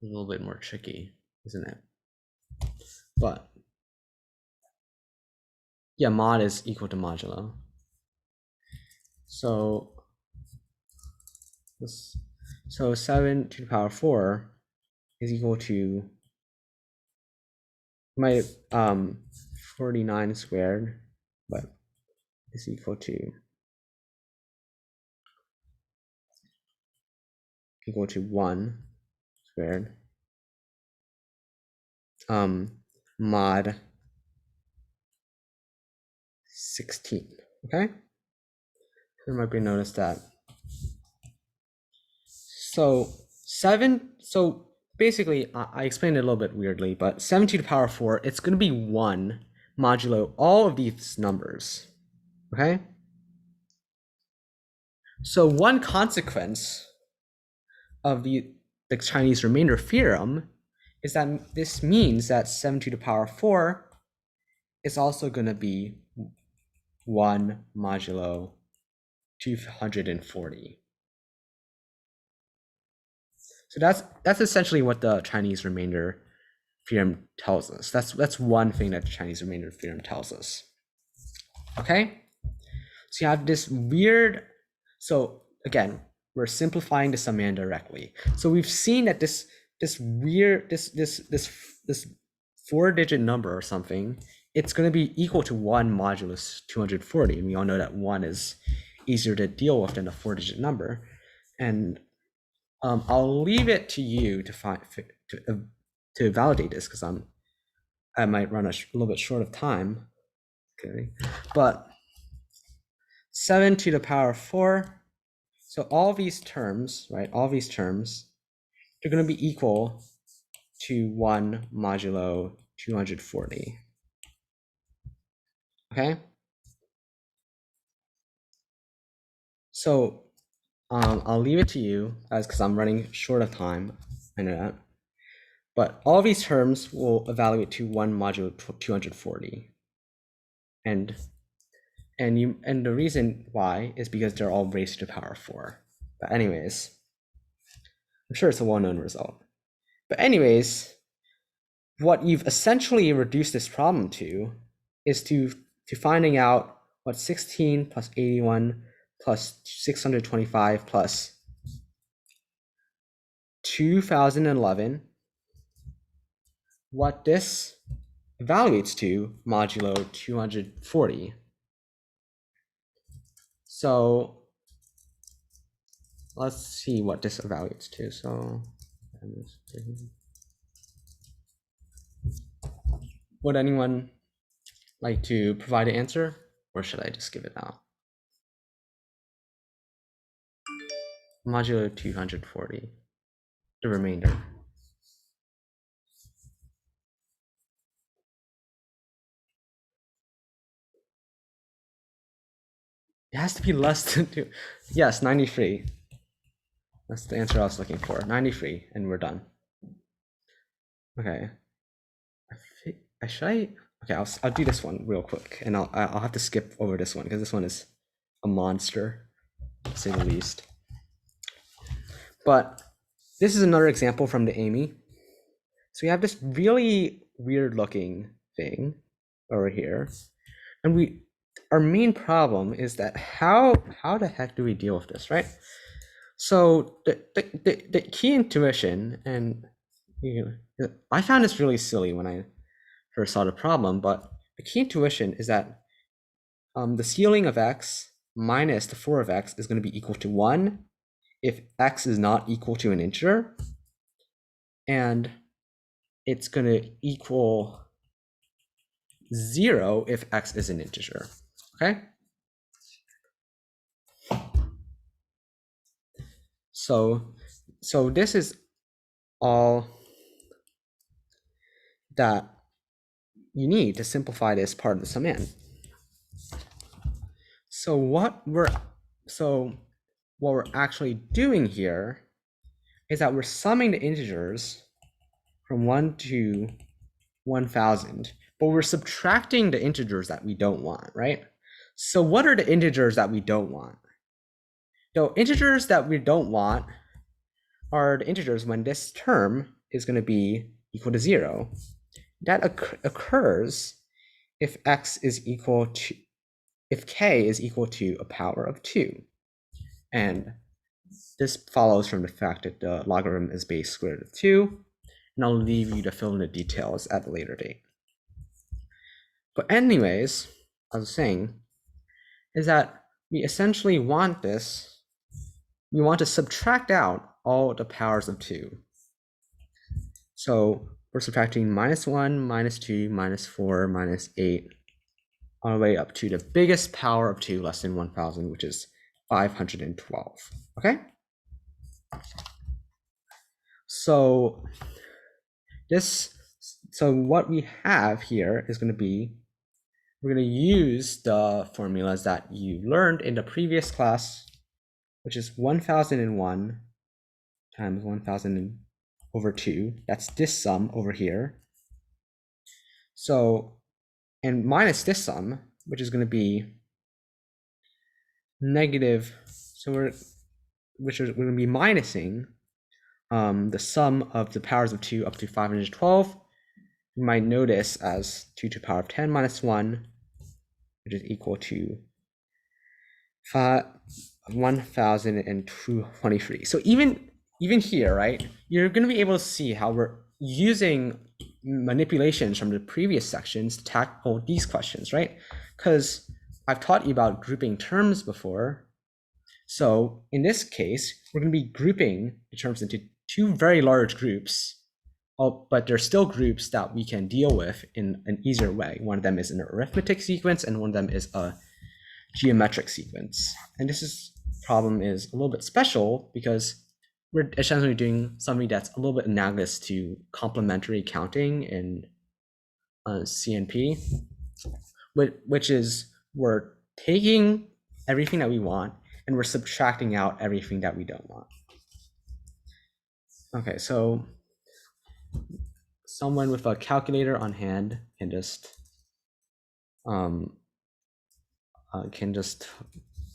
more tricky, isn't it? But yeah, mod is equal to modulo. So 7 to the power 4 is equal to 49 squared, but is equal to 1 squared mod 16. Okay, you might be noticed that. So basically, I explained it a little bit weirdly, but 7 to the power 4, it's going to be 1 modulo all of these numbers, okay? So one consequence of the Chinese remainder theorem is that this means that 7 to the power 4 is also going to be 1 modulo 240. So that's essentially what the Chinese remainder theorem tells us. That's one thing that the Chinese remainder theorem tells us. Okay? So you have this weird, so again, we're simplifying the summand directly. So we've seen that this 4-digit number or something, it's going to be equal to 1 modulus 240. And we all know that 1 is easier to deal with than a 4-digit number. And I'll leave it to you to validate this, because I might run a little bit short of time. Okay, but 7 to the power 4. So all these terms, right? All these terms, they're going to be equal to 1 modulo 240. Okay. So I'll leave it to you, guys, because I'm running short of time. I know that. But all these terms will evaluate to 1 modulo 240. And the reason why is because they're all raised to the power 4. But anyways, I'm sure it's a well-known result. But anyways, what you've essentially reduced this problem to is to finding out what 16 plus 81 plus 625 plus 2011, what this evaluates to modulo 240. So let's see what this evaluates to. So would anyone like to provide an answer, or should I just give it out? Modulo 240, the remainder. It has to be less than 2. Yes, 93. That's the answer I was looking for. 93, and we're done. Okay. Okay, I'll do this one real quick, and I'll have to skip over this one because this one is a monster, to say the least. But this is another example from the Amy. So we have this really weird looking thing over here, and our main problem is that how the heck do we deal with this, right? So the key intuition, and I found this really silly when I first saw the problem, but the key intuition is that the ceiling of x minus the floor of x is going to be equal to 1 if x is not equal to an integer, and it's going to equal 0 if x is an integer. Okay? So this is all that you need to simplify this part of the summand. So what we're actually doing here is that we're summing the integers from 1 to 1000, but we're subtracting the integers that we don't want, right? So what are the integers that we don't want? So integers that we don't want are the integers when this term is going to be equal to 0. That occurs if x is equal to, if k is equal to a power of 2. And this follows from the fact that the logarithm is base square root of 2. And I'll leave you to fill in the details at a later date. But anyways, I was saying, is that we essentially want this, we want to subtract out all the powers of 2. So we're subtracting -1, -2, -4, -8, all the way up to the biggest power of 2 less than 1000, which is 512. Okay? So what we have here is going to be, we're going to use the formulas that you learned in the previous class, which is 1001 times 1000 over 2. That's this sum over here. So, and minus this sum, which is going to be negative. So we're going to be minusing the sum of the powers of 2 up to 512. You might notice as 2 to the power of 10 minus 1, which is equal to 1023. So even here, right, you're going to be able to see how we're using manipulations from the previous sections to tackle these questions, right? Because I've taught you about grouping terms before. So in this case, we're going to be grouping the terms into two very large groups, but they're still groups that we can deal with in an easier way. One of them is an arithmetic sequence, and one of them is a geometric sequence. And this problem is a little bit special because we're essentially doing something that's a little bit analogous to complementary counting in CNP, which is we're taking everything that we want and we're subtracting out everything that we don't want. Okay, so someone with a calculator on hand can just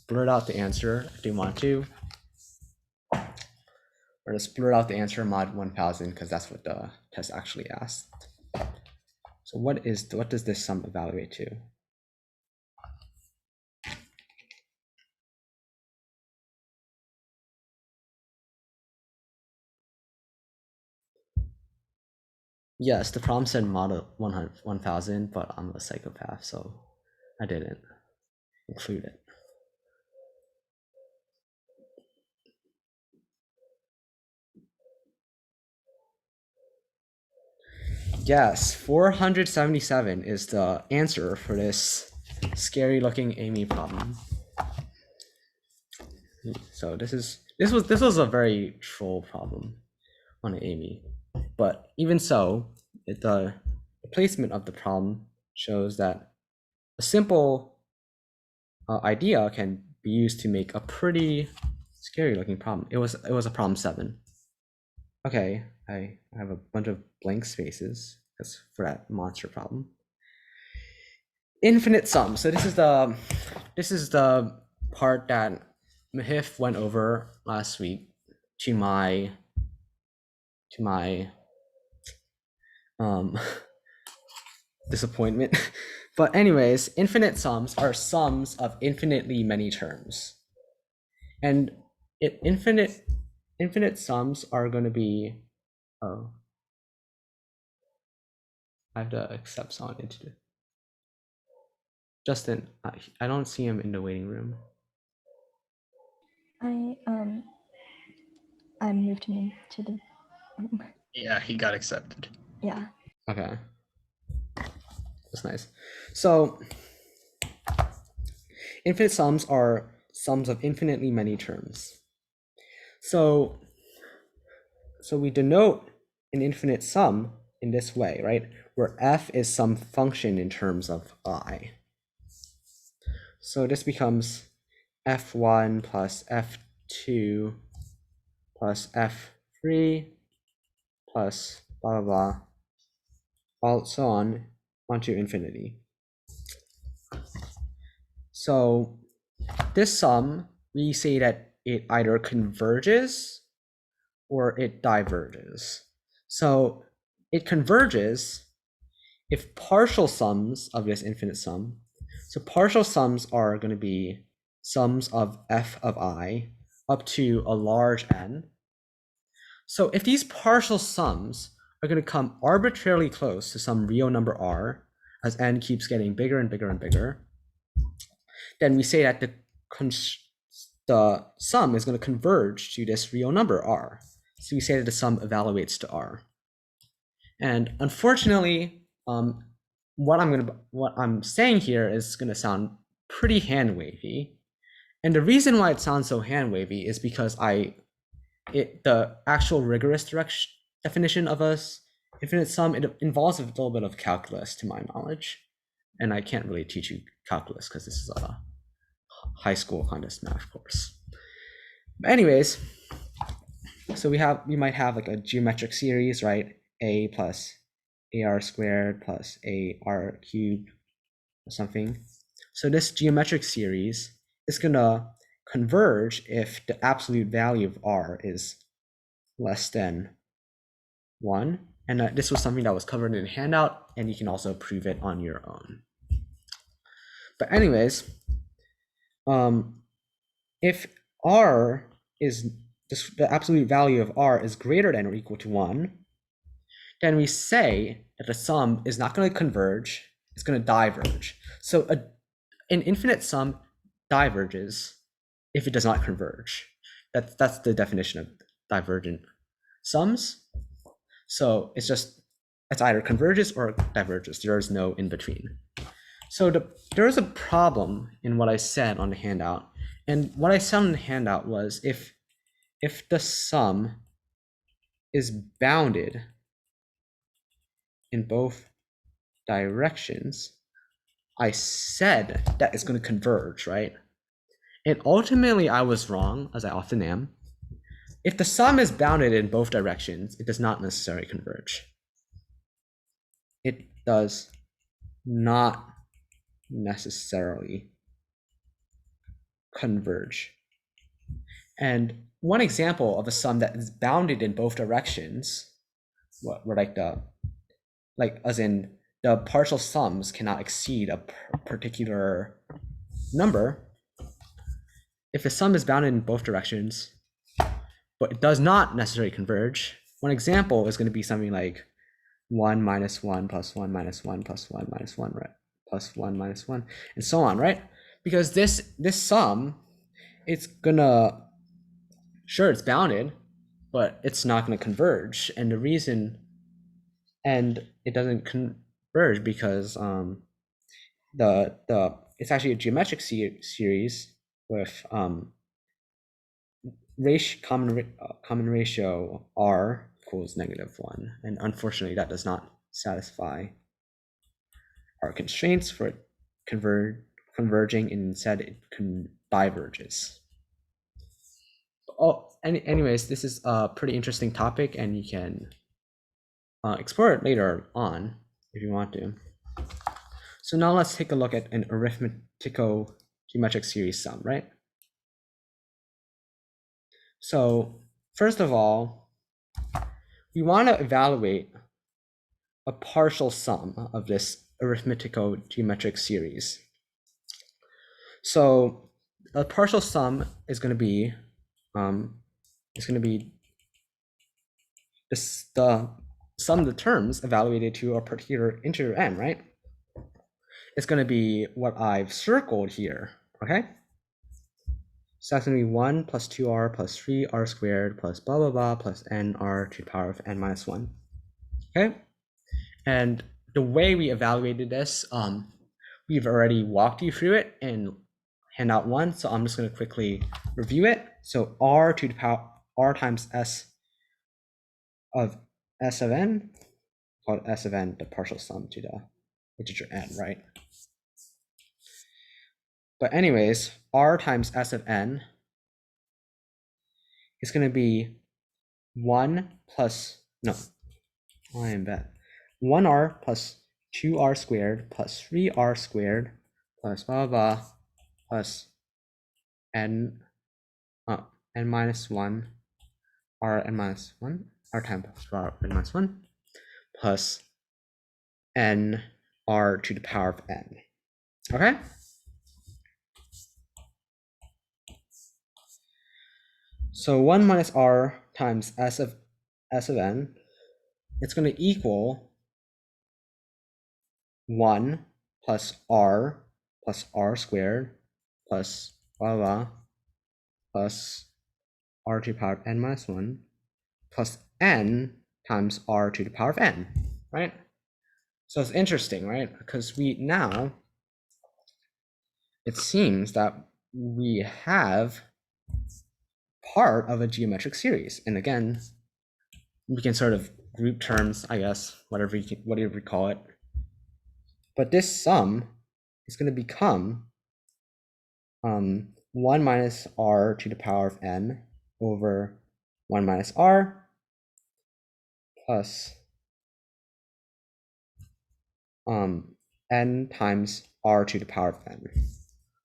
blurt out the answer if they want to, or just blurt out the answer mod 1000 because that's what the test actually asked. So what does this sum evaluate to? Yes, the problem said mod 1000, but I'm a psychopath, so I didn't include it. Yes, 477 is the answer for this scary looking Amy problem. So this was a very troll problem on Amy, but even so, the placement of the problem shows that a simple idea can be used to make a pretty scary looking problem. It was a problem 7. Okay, I have a bunch of blank spaces because for that monster problem. Infinite sum. So this is the part that Mahif went over last week to my disappointment. But anyways, infinite sums are sums of infinitely many terms. And infinite sums are going to be, oh, I have to accept someone into it. Justin, I don't see him in the waiting room. I moved him into the room. Yeah, he got accepted. Yeah. Okay. That's nice. So infinite sums are sums of infinitely many terms. So we denote an infinite sum in this way, right? Where f is some function in terms of I. So this becomes f1 plus f2 plus f3 plus blah, blah, blah, all so on onto infinity. So this sum, we say that it either converges or it diverges. So it converges if partial sums of this infinite sum. So partial sums are going to be sums of f of I up to a large n. So if these partial sums are going to come arbitrarily close to some real number r, as n keeps getting bigger and bigger and bigger, then we say that the sum is going to converge to this real number r. So we say that the sum evaluates to r. And unfortunately, what I'm saying here is going to sound pretty hand wavy. And the reason why it sounds so hand wavy is because the actual rigorous definition of a infinite sum, it involves a little bit of calculus to my knowledge. And I can't really teach you calculus because this is a high school kind of math course. But anyways, So we might have like a geometric series, right? A plus AR squared plus AR cubed or something. So this geometric series is gonna converge if the absolute value of R is less than 1. And this was something that was covered in the handout, and you can also prove it on your own. But anyways, if R is the absolute value of R is greater than or equal to 1, then we say that the sum is not going to converge, it's going to diverge. So an infinite sum diverges if it does not converge. That's the definition of divergent sums. So it's either converges or diverges. There is no in between. So there is a problem in what I said on the handout. And what I said on the handout was if the sum is bounded in both directions, I said that it's going to converge, right? And ultimately, I was wrong, as I often am. If the sum is bounded in both directions, it does not necessarily converge. It does not necessarily converge. And one example of a sum that is bounded in both directions, as in the partial sums cannot exceed a particular number. If the sum is bounded in both directions, but it does not necessarily converge, one example is going to be something like 1 minus 1 plus 1 minus 1 plus 1 minus 1, right? Plus 1 minus 1, and so on, right? Because this sum, it's gonna, sure, it's bounded, but it's not going to converge. And the reason, and it doesn't converge because it's actually a geometric series with common ratio R equals -1, and unfortunately that does not satisfy our constraints for it converging, and instead it diverges. Anyways, this is a pretty interesting topic, and you can explore it later on if you want to. So now let's take a look at an arithmetical geometric series sum, right? So first of all, we want to evaluate a partial sum of this arithmetical geometric series. So a partial sum is going to be the sum of the terms evaluated to a particular integer n, right? It's going to be what I've circled here, okay? So that's going to be 1 plus 2r plus 3r squared plus blah, blah, blah, plus nr to the power of n minus 1, okay? And the way we evaluated this, we've already walked you through it in handout 1, so I'm just going to quickly review it. So r to the power, r times s of n, called s of n, the partial sum to the integer n, right? But anyways, r times s of n is going to be 1 plus, no, I am bad. 1r plus 2r squared plus 3r squared plus blah, blah, blah, plus n minus 1, r n minus 1, r times r n minus 1, plus n r to the power of n, okay? So 1 minus r times s of n, it's going to equal 1 plus r squared plus blah, blah, plus r to the power of n minus 1 plus n times r to the power of n, right? So it's interesting, right? Because now it seems that we have part of a geometric series. And again, we can sort of group terms, I guess, whatever you call it. But this sum is going to become 1 minus r to the power of n over 1 minus r plus n times r to the power of n.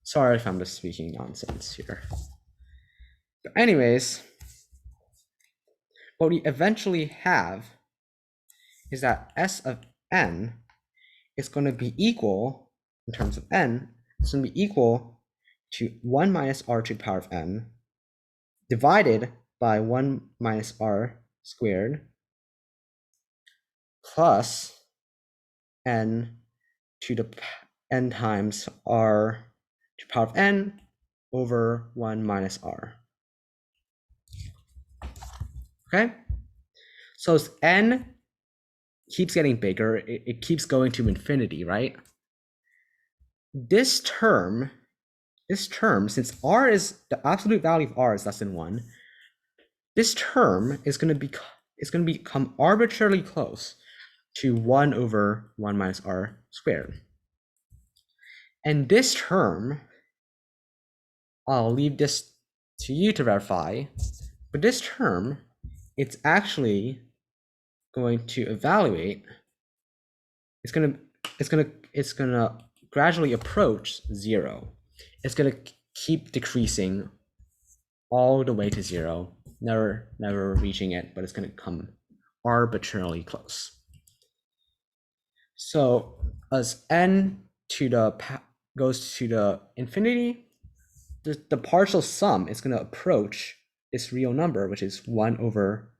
Sorry if I'm just speaking nonsense here. But anyways, what we eventually have is that s of n is going to be equal, in terms of n, it's going to be equal to 1 minus r to the power of n divided by 1 minus r squared plus n to the n times r to the power of n over 1 minus r. Okay? So as n keeps getting bigger, it keeps going to infinity, right? This term, since r is, the absolute value of r is less than 1, this term is going to become arbitrarily close to 1 over 1 minus r squared. And this term, I'll leave this to you to verify, but this term, it's actually going to evaluate, it's gonna gradually approach 0. It's gonna keep decreasing all the way to 0, never reaching it, but it's gonna come arbitrarily close. So as n to the goes to the infinity, the partial sum is going to approach this real number, which is 1 over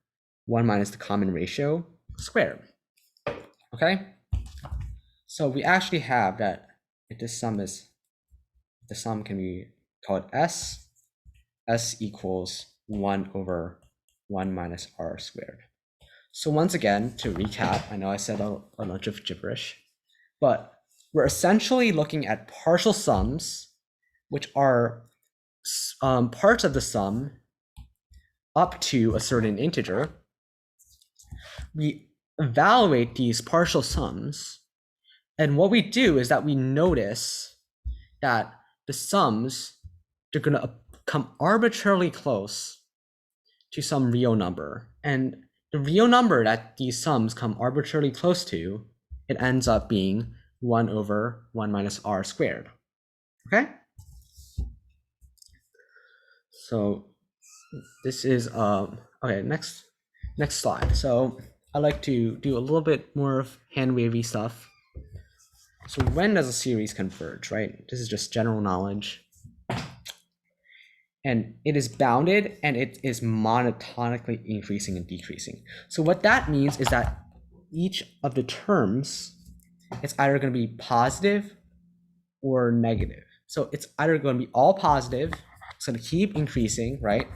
1 minus the common ratio squared. Okay? So we actually have that if this sum is, the sum can be called s equals 1 over 1 minus r squared. So once again, to recap, I know I said a bunch of gibberish, but we're essentially looking at partial sums, which are parts of the sum up to a certain integer. We evaluate these partial sums, and what we do is that we notice that the sums, they're going to come arbitrarily close to some real number, and the real number that these sums come arbitrarily close to, it ends up being 1 over 1 minus r squared. Okay? So this is okay, next slide. So I like to do a little bit more of hand wavy stuff. So when does a series converge, right? This is just general knowledge. And it is bounded and it is monotonically increasing and decreasing. So what that means is that each of the terms, it's either going to be positive or negative. So it's either going to be all positive, it's going to keep increasing, right?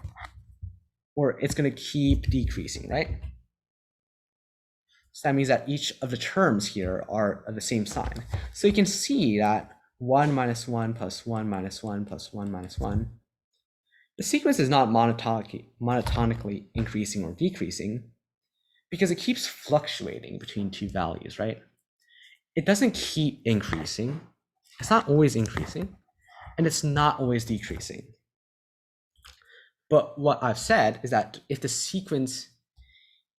Or it's going to keep decreasing, right? So that means that each of the terms here are of the same sign. So you can see that 1 minus 1 plus 1 minus 1 plus 1 minus 1, the sequence is not monotonically increasing or decreasing because it keeps fluctuating between two values, right? It doesn't keep increasing. It's not always increasing, and it's not always decreasing. But what I've said is that if the sequence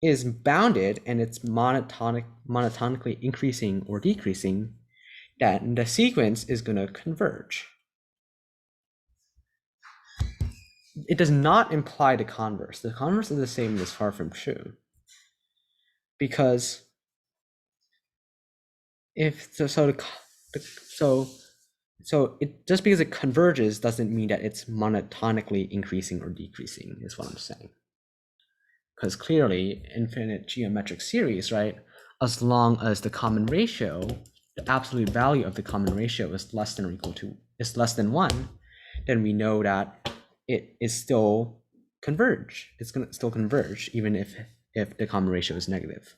is bounded and it's monotonically increasing or decreasing, then the sequence is going to converge. It does not imply the converse. The converse of the same is far from true. Because if so it just because it converges doesn't mean that it's monotonically increasing or decreasing, is what I'm saying. Because clearly, infinite geometric series, right? As long as the common ratio, the absolute value of the common ratio is less than or equal to, is less than 1, then we know that it is still converge. It's going to still converge even if the common ratio is negative.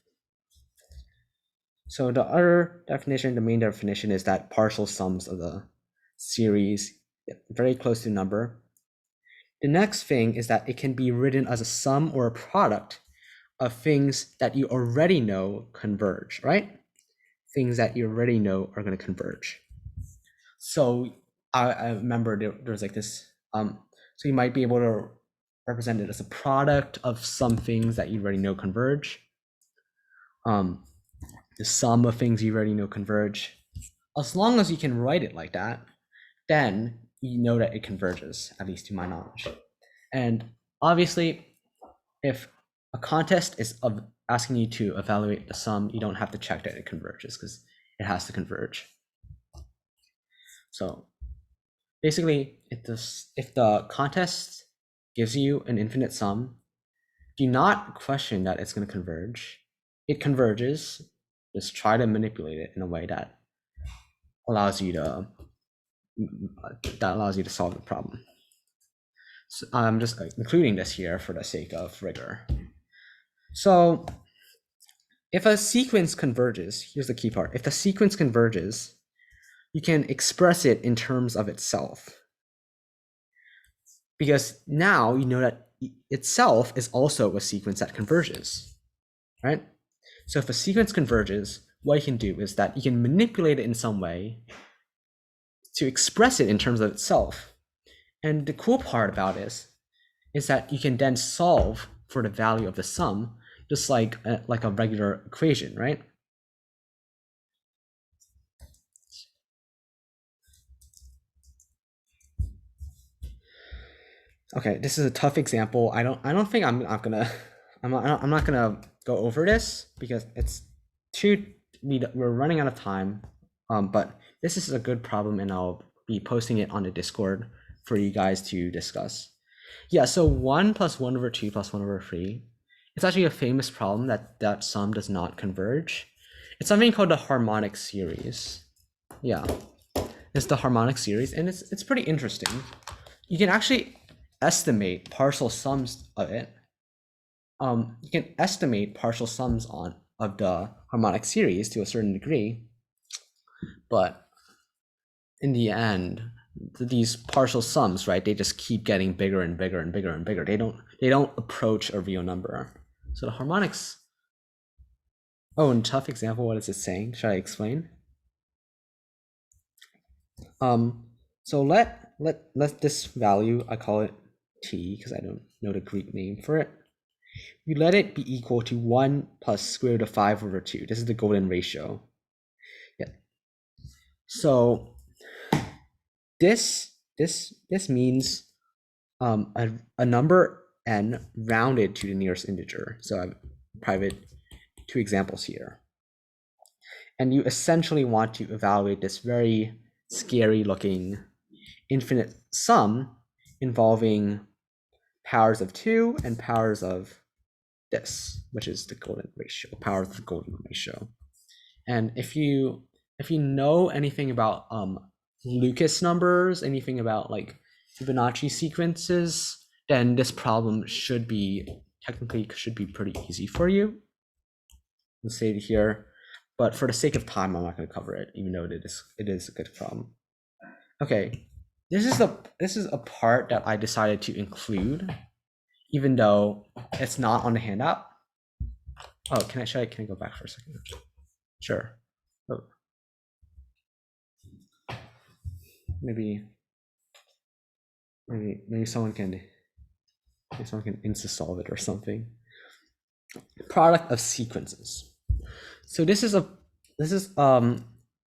So the other definition, the main definition, is that partial sums of the series get very close to number. The next thing is that it can be written as a sum or a product of things that you already know converge, right? Things that you already know are going to converge. So I remember there was like this, so you might be able to represented as a product of some things that you already know converge. The sum of things you already know converge. As long as you can write it like that, then you know that it converges, at least to my knowledge. And obviously, if a contest is asking you to evaluate the sum, you don't have to check that it converges because it has to converge. So basically, if the contest gives you an infinite sum, do not question that it's going to converge. It converges. Just try to manipulate it in a way that allows you to solve the problem. So I'm just including this here for the sake of rigor. So if a sequence converges, here's the key part. If the sequence converges, you can express it in terms of itself. Because now you know that itself is also a sequence that converges, right? So if a sequence converges, what you can do is that you can manipulate it in some way to express it in terms of itself. And the cool part about this is that you can then solve for the value of the sum, just like a regular equation, right? Okay, this is a tough example. I don't think I'm not gonna go over this because it's we're running out of time. But this is a good problem, and I'll be posting it on the Discord for you guys to discuss. Yeah, so 1 plus 1 over 2 plus 1 over 3. It's actually a famous problem that sum does not converge. It's something called the harmonic series. Yeah, it's the harmonic series, and it's pretty interesting. You can actually estimate partial sums of it. You can estimate partial sums of the harmonic series to a certain degree, but in the end, these partial sums, right? They just keep getting bigger and bigger and bigger and bigger. They don't approach a real number. So the harmonics. Oh, and tough example. What is it saying? Should I explain? So let this value, I call it t because I don't know the Greek name for it. We let it be equal to 1 plus square root of 5 over 2. This is the golden ratio. Yeah. So this means a number n rounded to the nearest integer. So I've private 2 examples here. And you essentially want to evaluate this very scary looking infinite sum involving powers of 2 and powers of this, which is the golden ratio, power of the golden ratio. And if you know anything about Lucas numbers, anything about like Fibonacci sequences, then this problem should be pretty easy for you. Let's say it here, but for the sake of time, I'm not going to cover it, even though it is a good problem. Okay, this is a part that I decided to include, even though it's not on the handout. Oh, can I go back for a second? Sure. Oh. Maybe someone can insta-solve it or something. Product of sequences. So this is a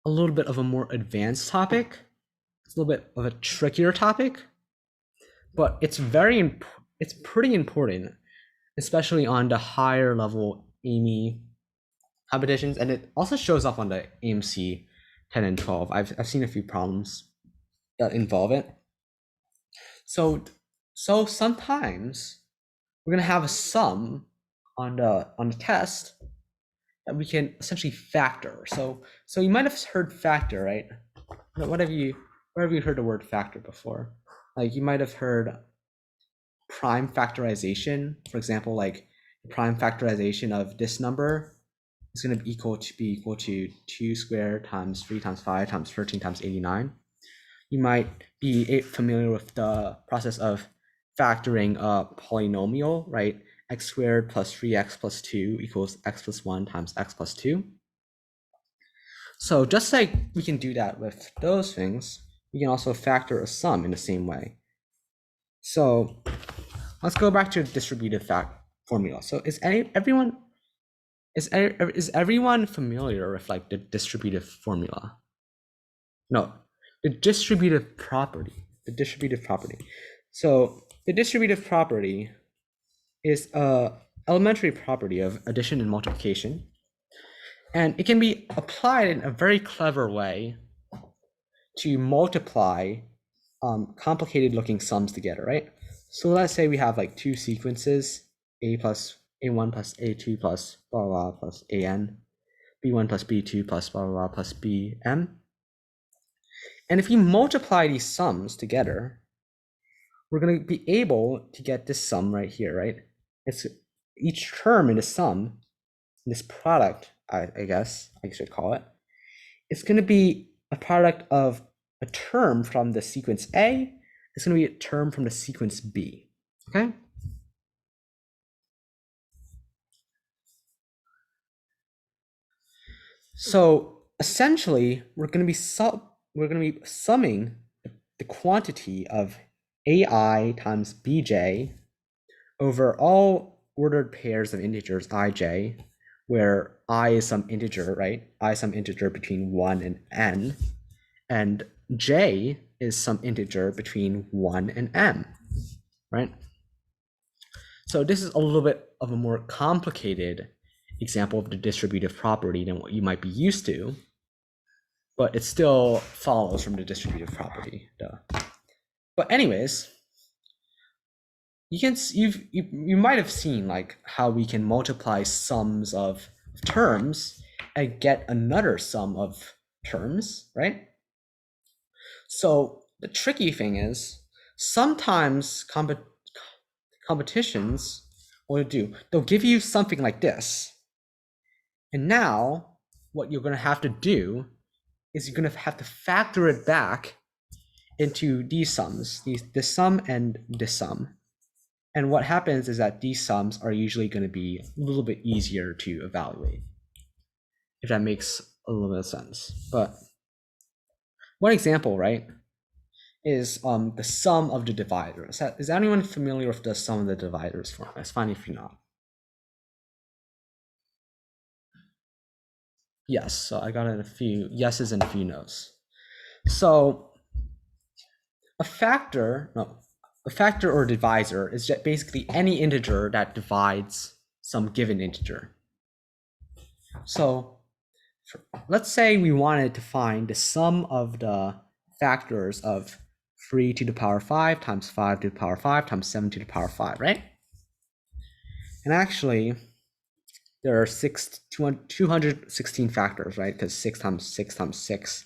little bit of a more advanced topic. It's a little bit of a trickier topic, but it's pretty important, especially on the higher level AMY competitions, and it also shows up on the AMC 10 and 12. I've seen a few problems that involve it. So sometimes we're gonna have a sum on the test that we can essentially factor. So you might have heard factor, right? What have you heard the word factor before? Like you might have heard prime factorization. For example, like prime factorization of this number is going to be equal to 2 squared times 3 times 5 times 13 times 89. You might be familiar with the process of factoring a polynomial, right? X squared plus 3x plus 2 equals x plus 1 times x plus 2. So just like we can do that with those things, we can also factor a sum in the same way. So let's go back to the distributive formula. So is everyone familiar with like the distributive formula? No, the distributive property. The distributive property. So the distributive property is a elementary property of addition and multiplication, and it can be applied in a very clever way to multiply complicated looking sums together, right? So let's say we have like two sequences, a plus a1 plus a2 plus blah blah plus an, b1 plus b2 plus blah blah plus bm. And if we multiply these sums together, we're going to be able to get this sum right here, right? It's each term in the sum, this product, I guess I should call it, it's going to be a product of a term from the sequence A, it's going to be a term from the sequence B, okay? So essentially, we're going to be summing the quantity of ai times bj over all ordered pairs of integers ij, where I is some integer, right? I is some integer between 1 and n, and j is some integer between 1 and m, right? So this is a little bit of a more complicated example of the distributive property than what you might be used to, but it still follows from the distributive property. But anyways, you might have seen like how we can multiply sums of terms and get another sum of terms, right? So the tricky thing is sometimes competitions, what do, they'll give you something like this. And now what you're going to have to do is you're going to have to factor it back into these sums, this sum and this sum. And what happens is that these sums are usually going to be a little bit easier to evaluate, if that makes a little bit of sense. But one example, right, is the sum of the dividers. Is anyone familiar with the sum of the dividers formula? It's fine if you're not. Yes, so I got a few yeses and a few nos. So a factor or divisor is just basically any integer that divides some given integer. So let's say we wanted to find the sum of the factors of 3 to the power 5 times 5 to the power 5 times 7 to the power 5, right? And actually, there are 216 factors, right? Because 6 times 6 times 6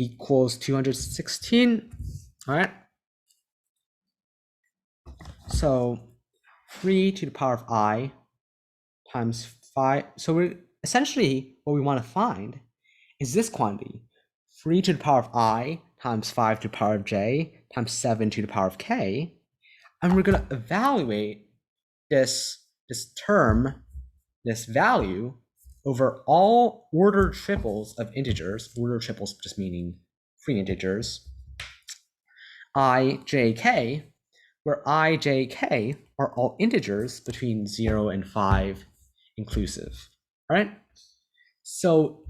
equals 216, all right? So 3 to the power of I times 5. So we're essentially what we want to find is this quantity, 3 to the power of I times 5 to the power of j times 7 to the power of k. And we're going to evaluate this term, this value, over all ordered triples of integers. Ordered triples just meaning free integers, I, j, k, where I, j, k are all integers between 0 and 5 inclusive, right? So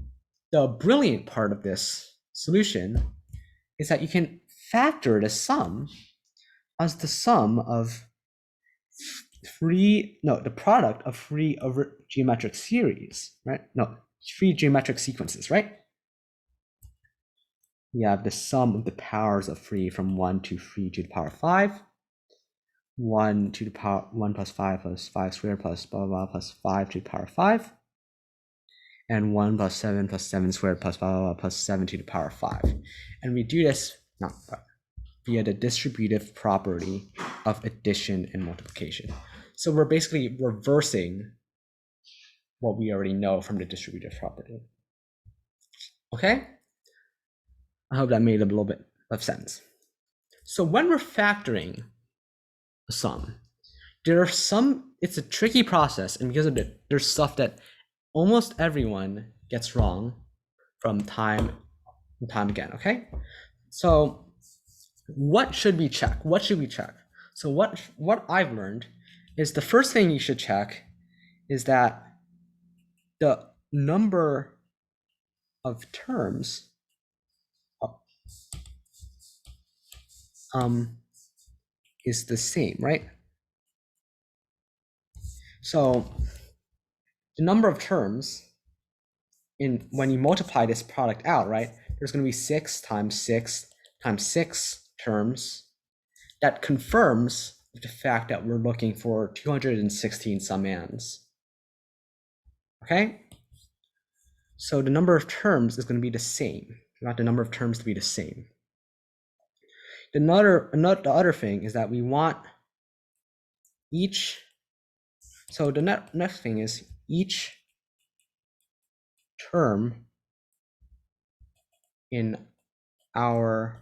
the brilliant part of this solution is that you can factor the sum as the sum of the product of three geometric series, right? No, 3 geometric sequences, right? We have the sum of the powers of 3 from 1 to 3 to the power 5, 1 to the power 1 plus 5 plus 5 squared plus blah blah plus 5 to the power 5, and 1 plus 7 squared plus blah blah plus 7 to the power 5. And we do this via the distributive property of addition and multiplication. So we're basically reversing what we already know from the distributive property. Okay? I hope that made a little bit of sense. So when we're factoring a sum, it's a tricky process, and because of it, there's stuff that almost everyone gets wrong from time and time again, okay? So what should we check? So what I've learned is the first thing you should check is that the number of terms is the same, right? So the number of terms when you multiply this product out, right, there's going to be 6 times 6 times 6 terms. That confirms the fact that we're looking for 216 summands. Okay? So the number of terms is going to be the same. We want the number of terms to be the same. The other thing is that we want each, so the next thing is each term in our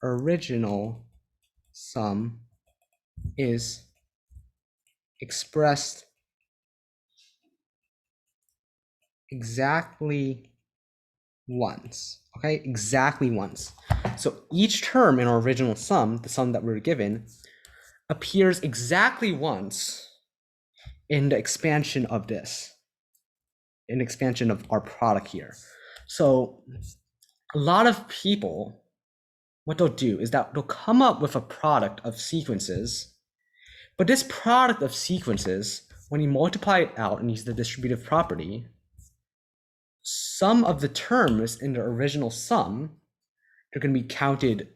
original sum is expressed exactly once. Okay, exactly once. So each term in our original sum, the sum that we were given, appears exactly once in the expansion of this, in expansion of our product here. So a lot of people, what they'll do is that they'll come up with a product of sequences, but this product of sequences, when you multiply it out and use the distributive property, some of the terms in the original sum, they're going to be counted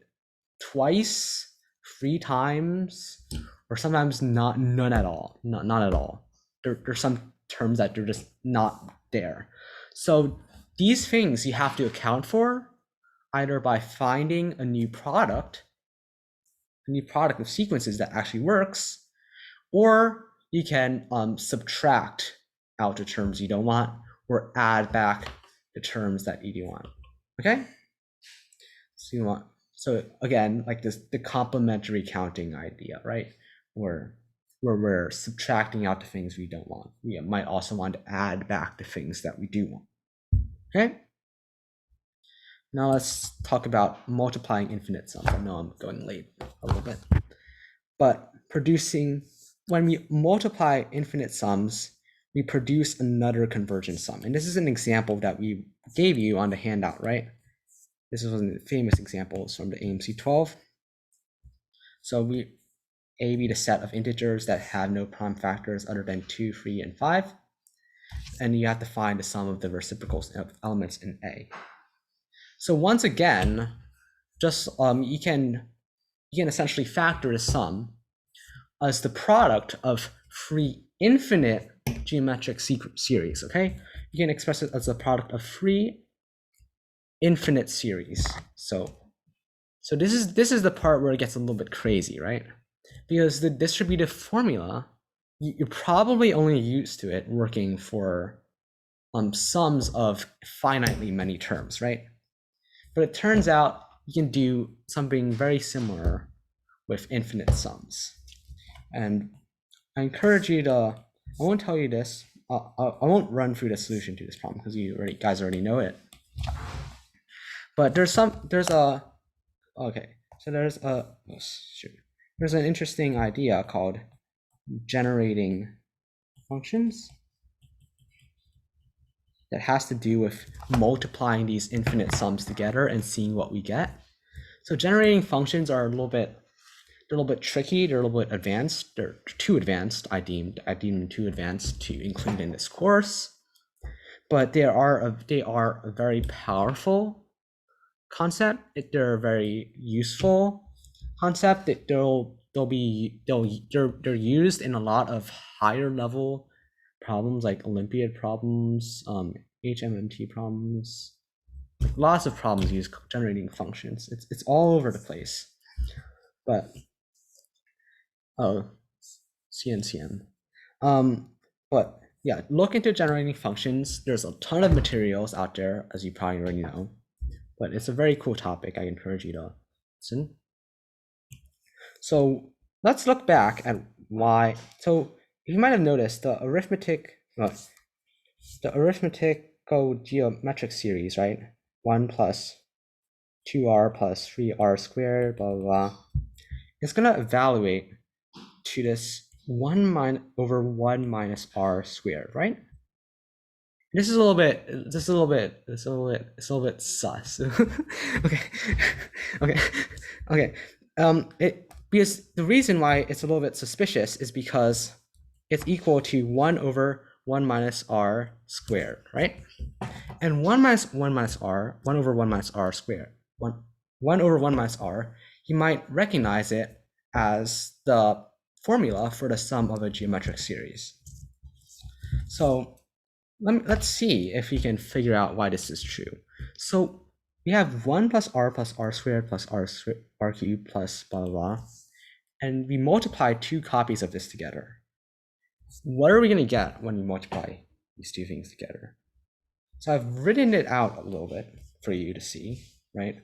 twice, 3 times, or sometimes none at all. Not at all. There's some terms that they're just not there. So these things you have to account for either by finding a new product of sequences that actually works, or you can subtract out the terms you don't want or add back the terms that you do want. Okay? So again, like this, the complementary counting idea, right? Where we're subtracting out the things we don't want. We might also want to add back the things that we do want. Okay? Now let's talk about multiplying infinite sums. I know I'm going late a little bit. But when we multiply infinite sums, we produce another convergent sum. And this is an example that we gave you on the handout, right? This is one of the famous examples from the AMC 12. So A be the set of integers that have no prime factors other than 2, 3, and 5. And you have to find the sum of the reciprocals of elements in A. So once again, just you can essentially factor the sum as the product of 3 infinite geometric series, okay? You can express it as the product of 3 infinite series. So this is the part where it gets a little bit crazy, right? Because the distributive formula, you're probably only used to it working for sums of finitely many terms, right? But it turns out you can do something very similar with infinite sums. And I encourage you to, I won't tell you this, I won't run through the solution to this problem because you guys already know it. But there's an interesting idea called generating functions that has to do with multiplying these infinite sums together and seeing what we get. So generating functions are a little bit tricky. They're a little bit advanced. They're too advanced. I deemed them too advanced to include in this course. But they are a very powerful concept. They're a very useful concept. That they're used in a lot of higher level problems like Olympiad problems, HMMT problems. Lots of problems use generating functions. It's all over the place. But CNCM. But yeah, look into generating functions. There's a ton of materials out there, as you probably already know. But it's a very cool topic. I encourage you to listen. So let's look back at why. So you might have noticed the arithmetical geometric series, right? 1 plus 2r plus 3r squared, blah, blah, blah. it's going to evaluate to this 1 over 1 minus r squared, right? This is a little bit sus. Okay, okay. Because the reason why it's a little bit suspicious is because it's equal to 1 over 1 minus r squared, right? And 1 over 1 minus r squared, 1 over 1 minus r, you might recognize it as the formula for the sum of a geometric series. So let's see if we can figure out why this is true. So we have 1 plus r squared plus r cubed plus blah, blah, blah. And we multiply 2 copies of this together. What are we going to get when we multiply these 2 things together? So I've written it out a little bit for you to see, right?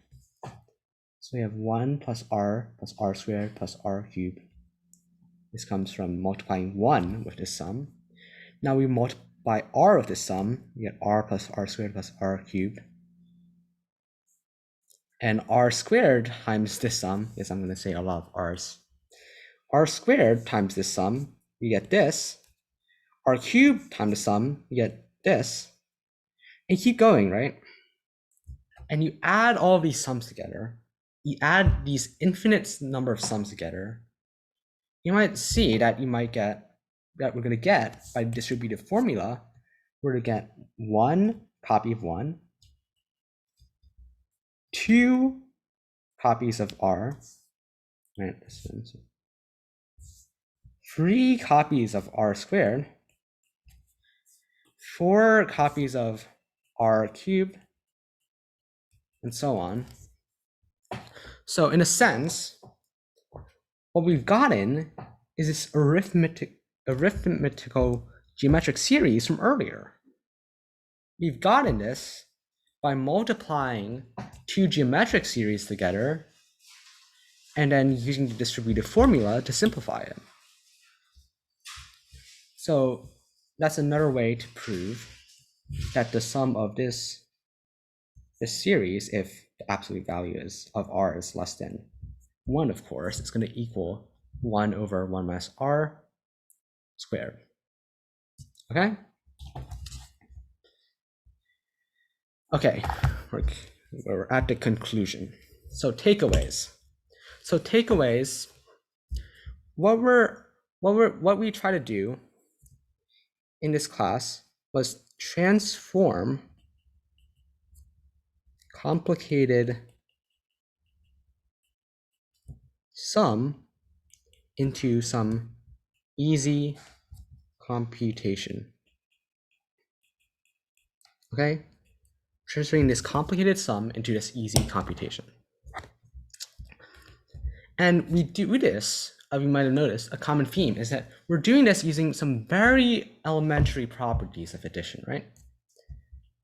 So we have 1 plus r squared plus r cubed. This comes from multiplying 1 with this sum. Now we multiply r with this sum, we get r plus r squared plus r cubed. And r squared times this sum, yes, I'm going to say a lot of r's. R squared times this sum, you get this. R cubed times the sum, you get this. And keep going, right? And you add all these sums together. You add these infinite number of sums together. You might see that we're going to get, by distributive formula, we're going to get 1 copy of 1, 2 copies of r, right? 3 copies of r squared, 4 copies of r cubed, and so on. So in a sense, what we've gotten is this arithmetical geometric series from earlier. We've gotten this by multiplying 2 geometric series together and then using the distributive formula to simplify it. So that's another way to prove that the sum of this series, if the absolute value of r is less than 1, of course, it's going to equal 1 over 1 minus r squared. Okay? Okay, we're at the conclusion. So takeaways. What we try to do in this class was transform complicated sum into some easy computation. Okay? Transferring this complicated sum into this easy computation. And we do this, you might have noticed, a common theme is that we're doing this using some very elementary properties of addition, right?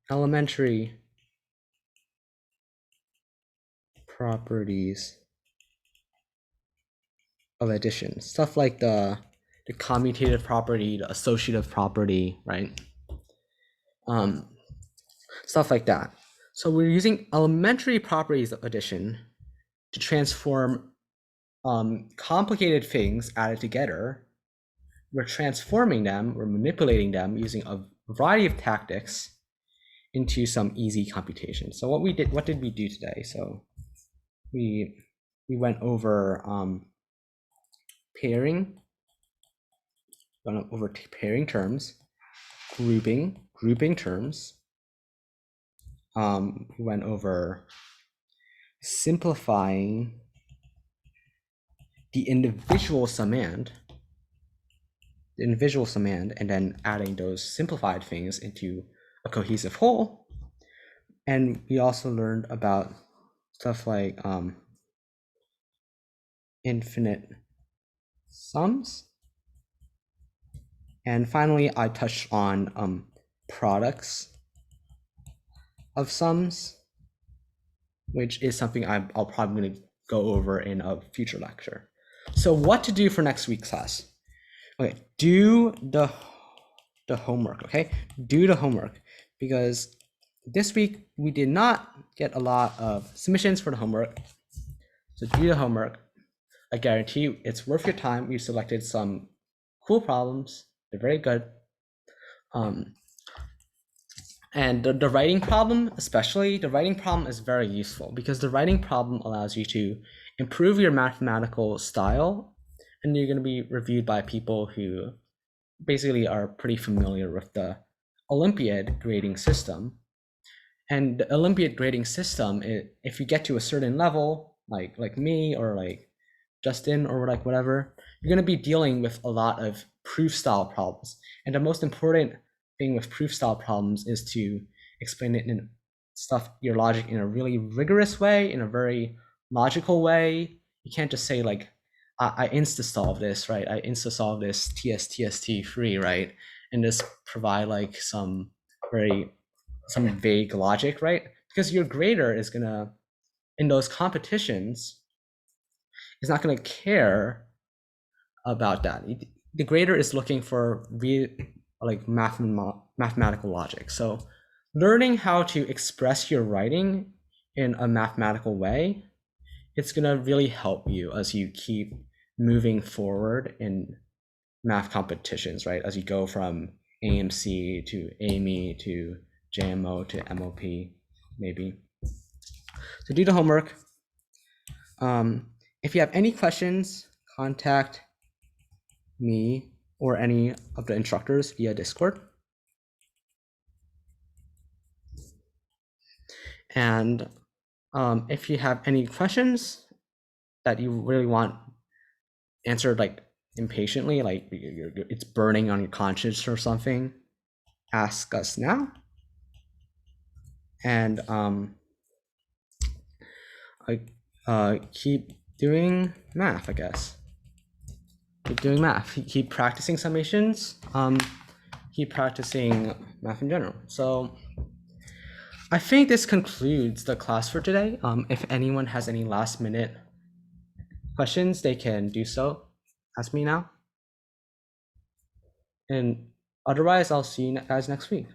Elementary properties of addition. Stuff like the commutative property, the associative property, right? Stuff like that. So we're using elementary properties of addition to transform complicated things added together. We're transforming them, we're manipulating them using a variety of tactics into some easy computation. So what did we do today? So we went over pairing terms, grouping terms. We went over simplifying the individual summand, and then adding those simplified things into a cohesive whole. And we also learned about stuff like infinite sums. And finally, I touched on products of sums, which is something I'll probably going to go over in a future lecture. So what to do for next week's class? Okay, do the homework, okay? Do the homework, because this week we did not get a lot of submissions for the homework. So do the homework. I guarantee you it's worth your time. You selected some cool problems. They're very good. And the writing problem, especially, the writing problem is very useful because the writing problem allows you to improve your mathematical style, and you're going to be reviewed by people who basically are pretty familiar with the Olympiad grading system. And the Olympiad grading system, if you get to a certain level, like me or like Justin or like whatever, you're going to be dealing with a lot of proof style problems. And the most important thing with proof style problems is to explain it in your logic in a really rigorous way, in a very logical way. You can't just say like, I insta solve this, right? I insta solve this TSTST free, right? And just provide like some vague logic, right? Because your grader is gonna, in those competitions, is not gonna care about that. The grader is looking for like mathematical logic. So learning how to express your writing in a mathematical way, it's gonna really help you as you keep moving forward in math competitions, right? As you go from AMC to AME to JMO to MOP, maybe. So do the homework. If you have any questions, contact me or any of the instructors via Discord. And if you have any questions that you really want answered like impatiently, like it's burning on your conscience or something, ask us now. And keep doing math, I guess. Keep doing math. Keep practicing summations. Keep practicing math in general. So I think this concludes the class for today. If anyone has any last minute questions, they can do so. Ask me now. And otherwise, I'll see you guys next week.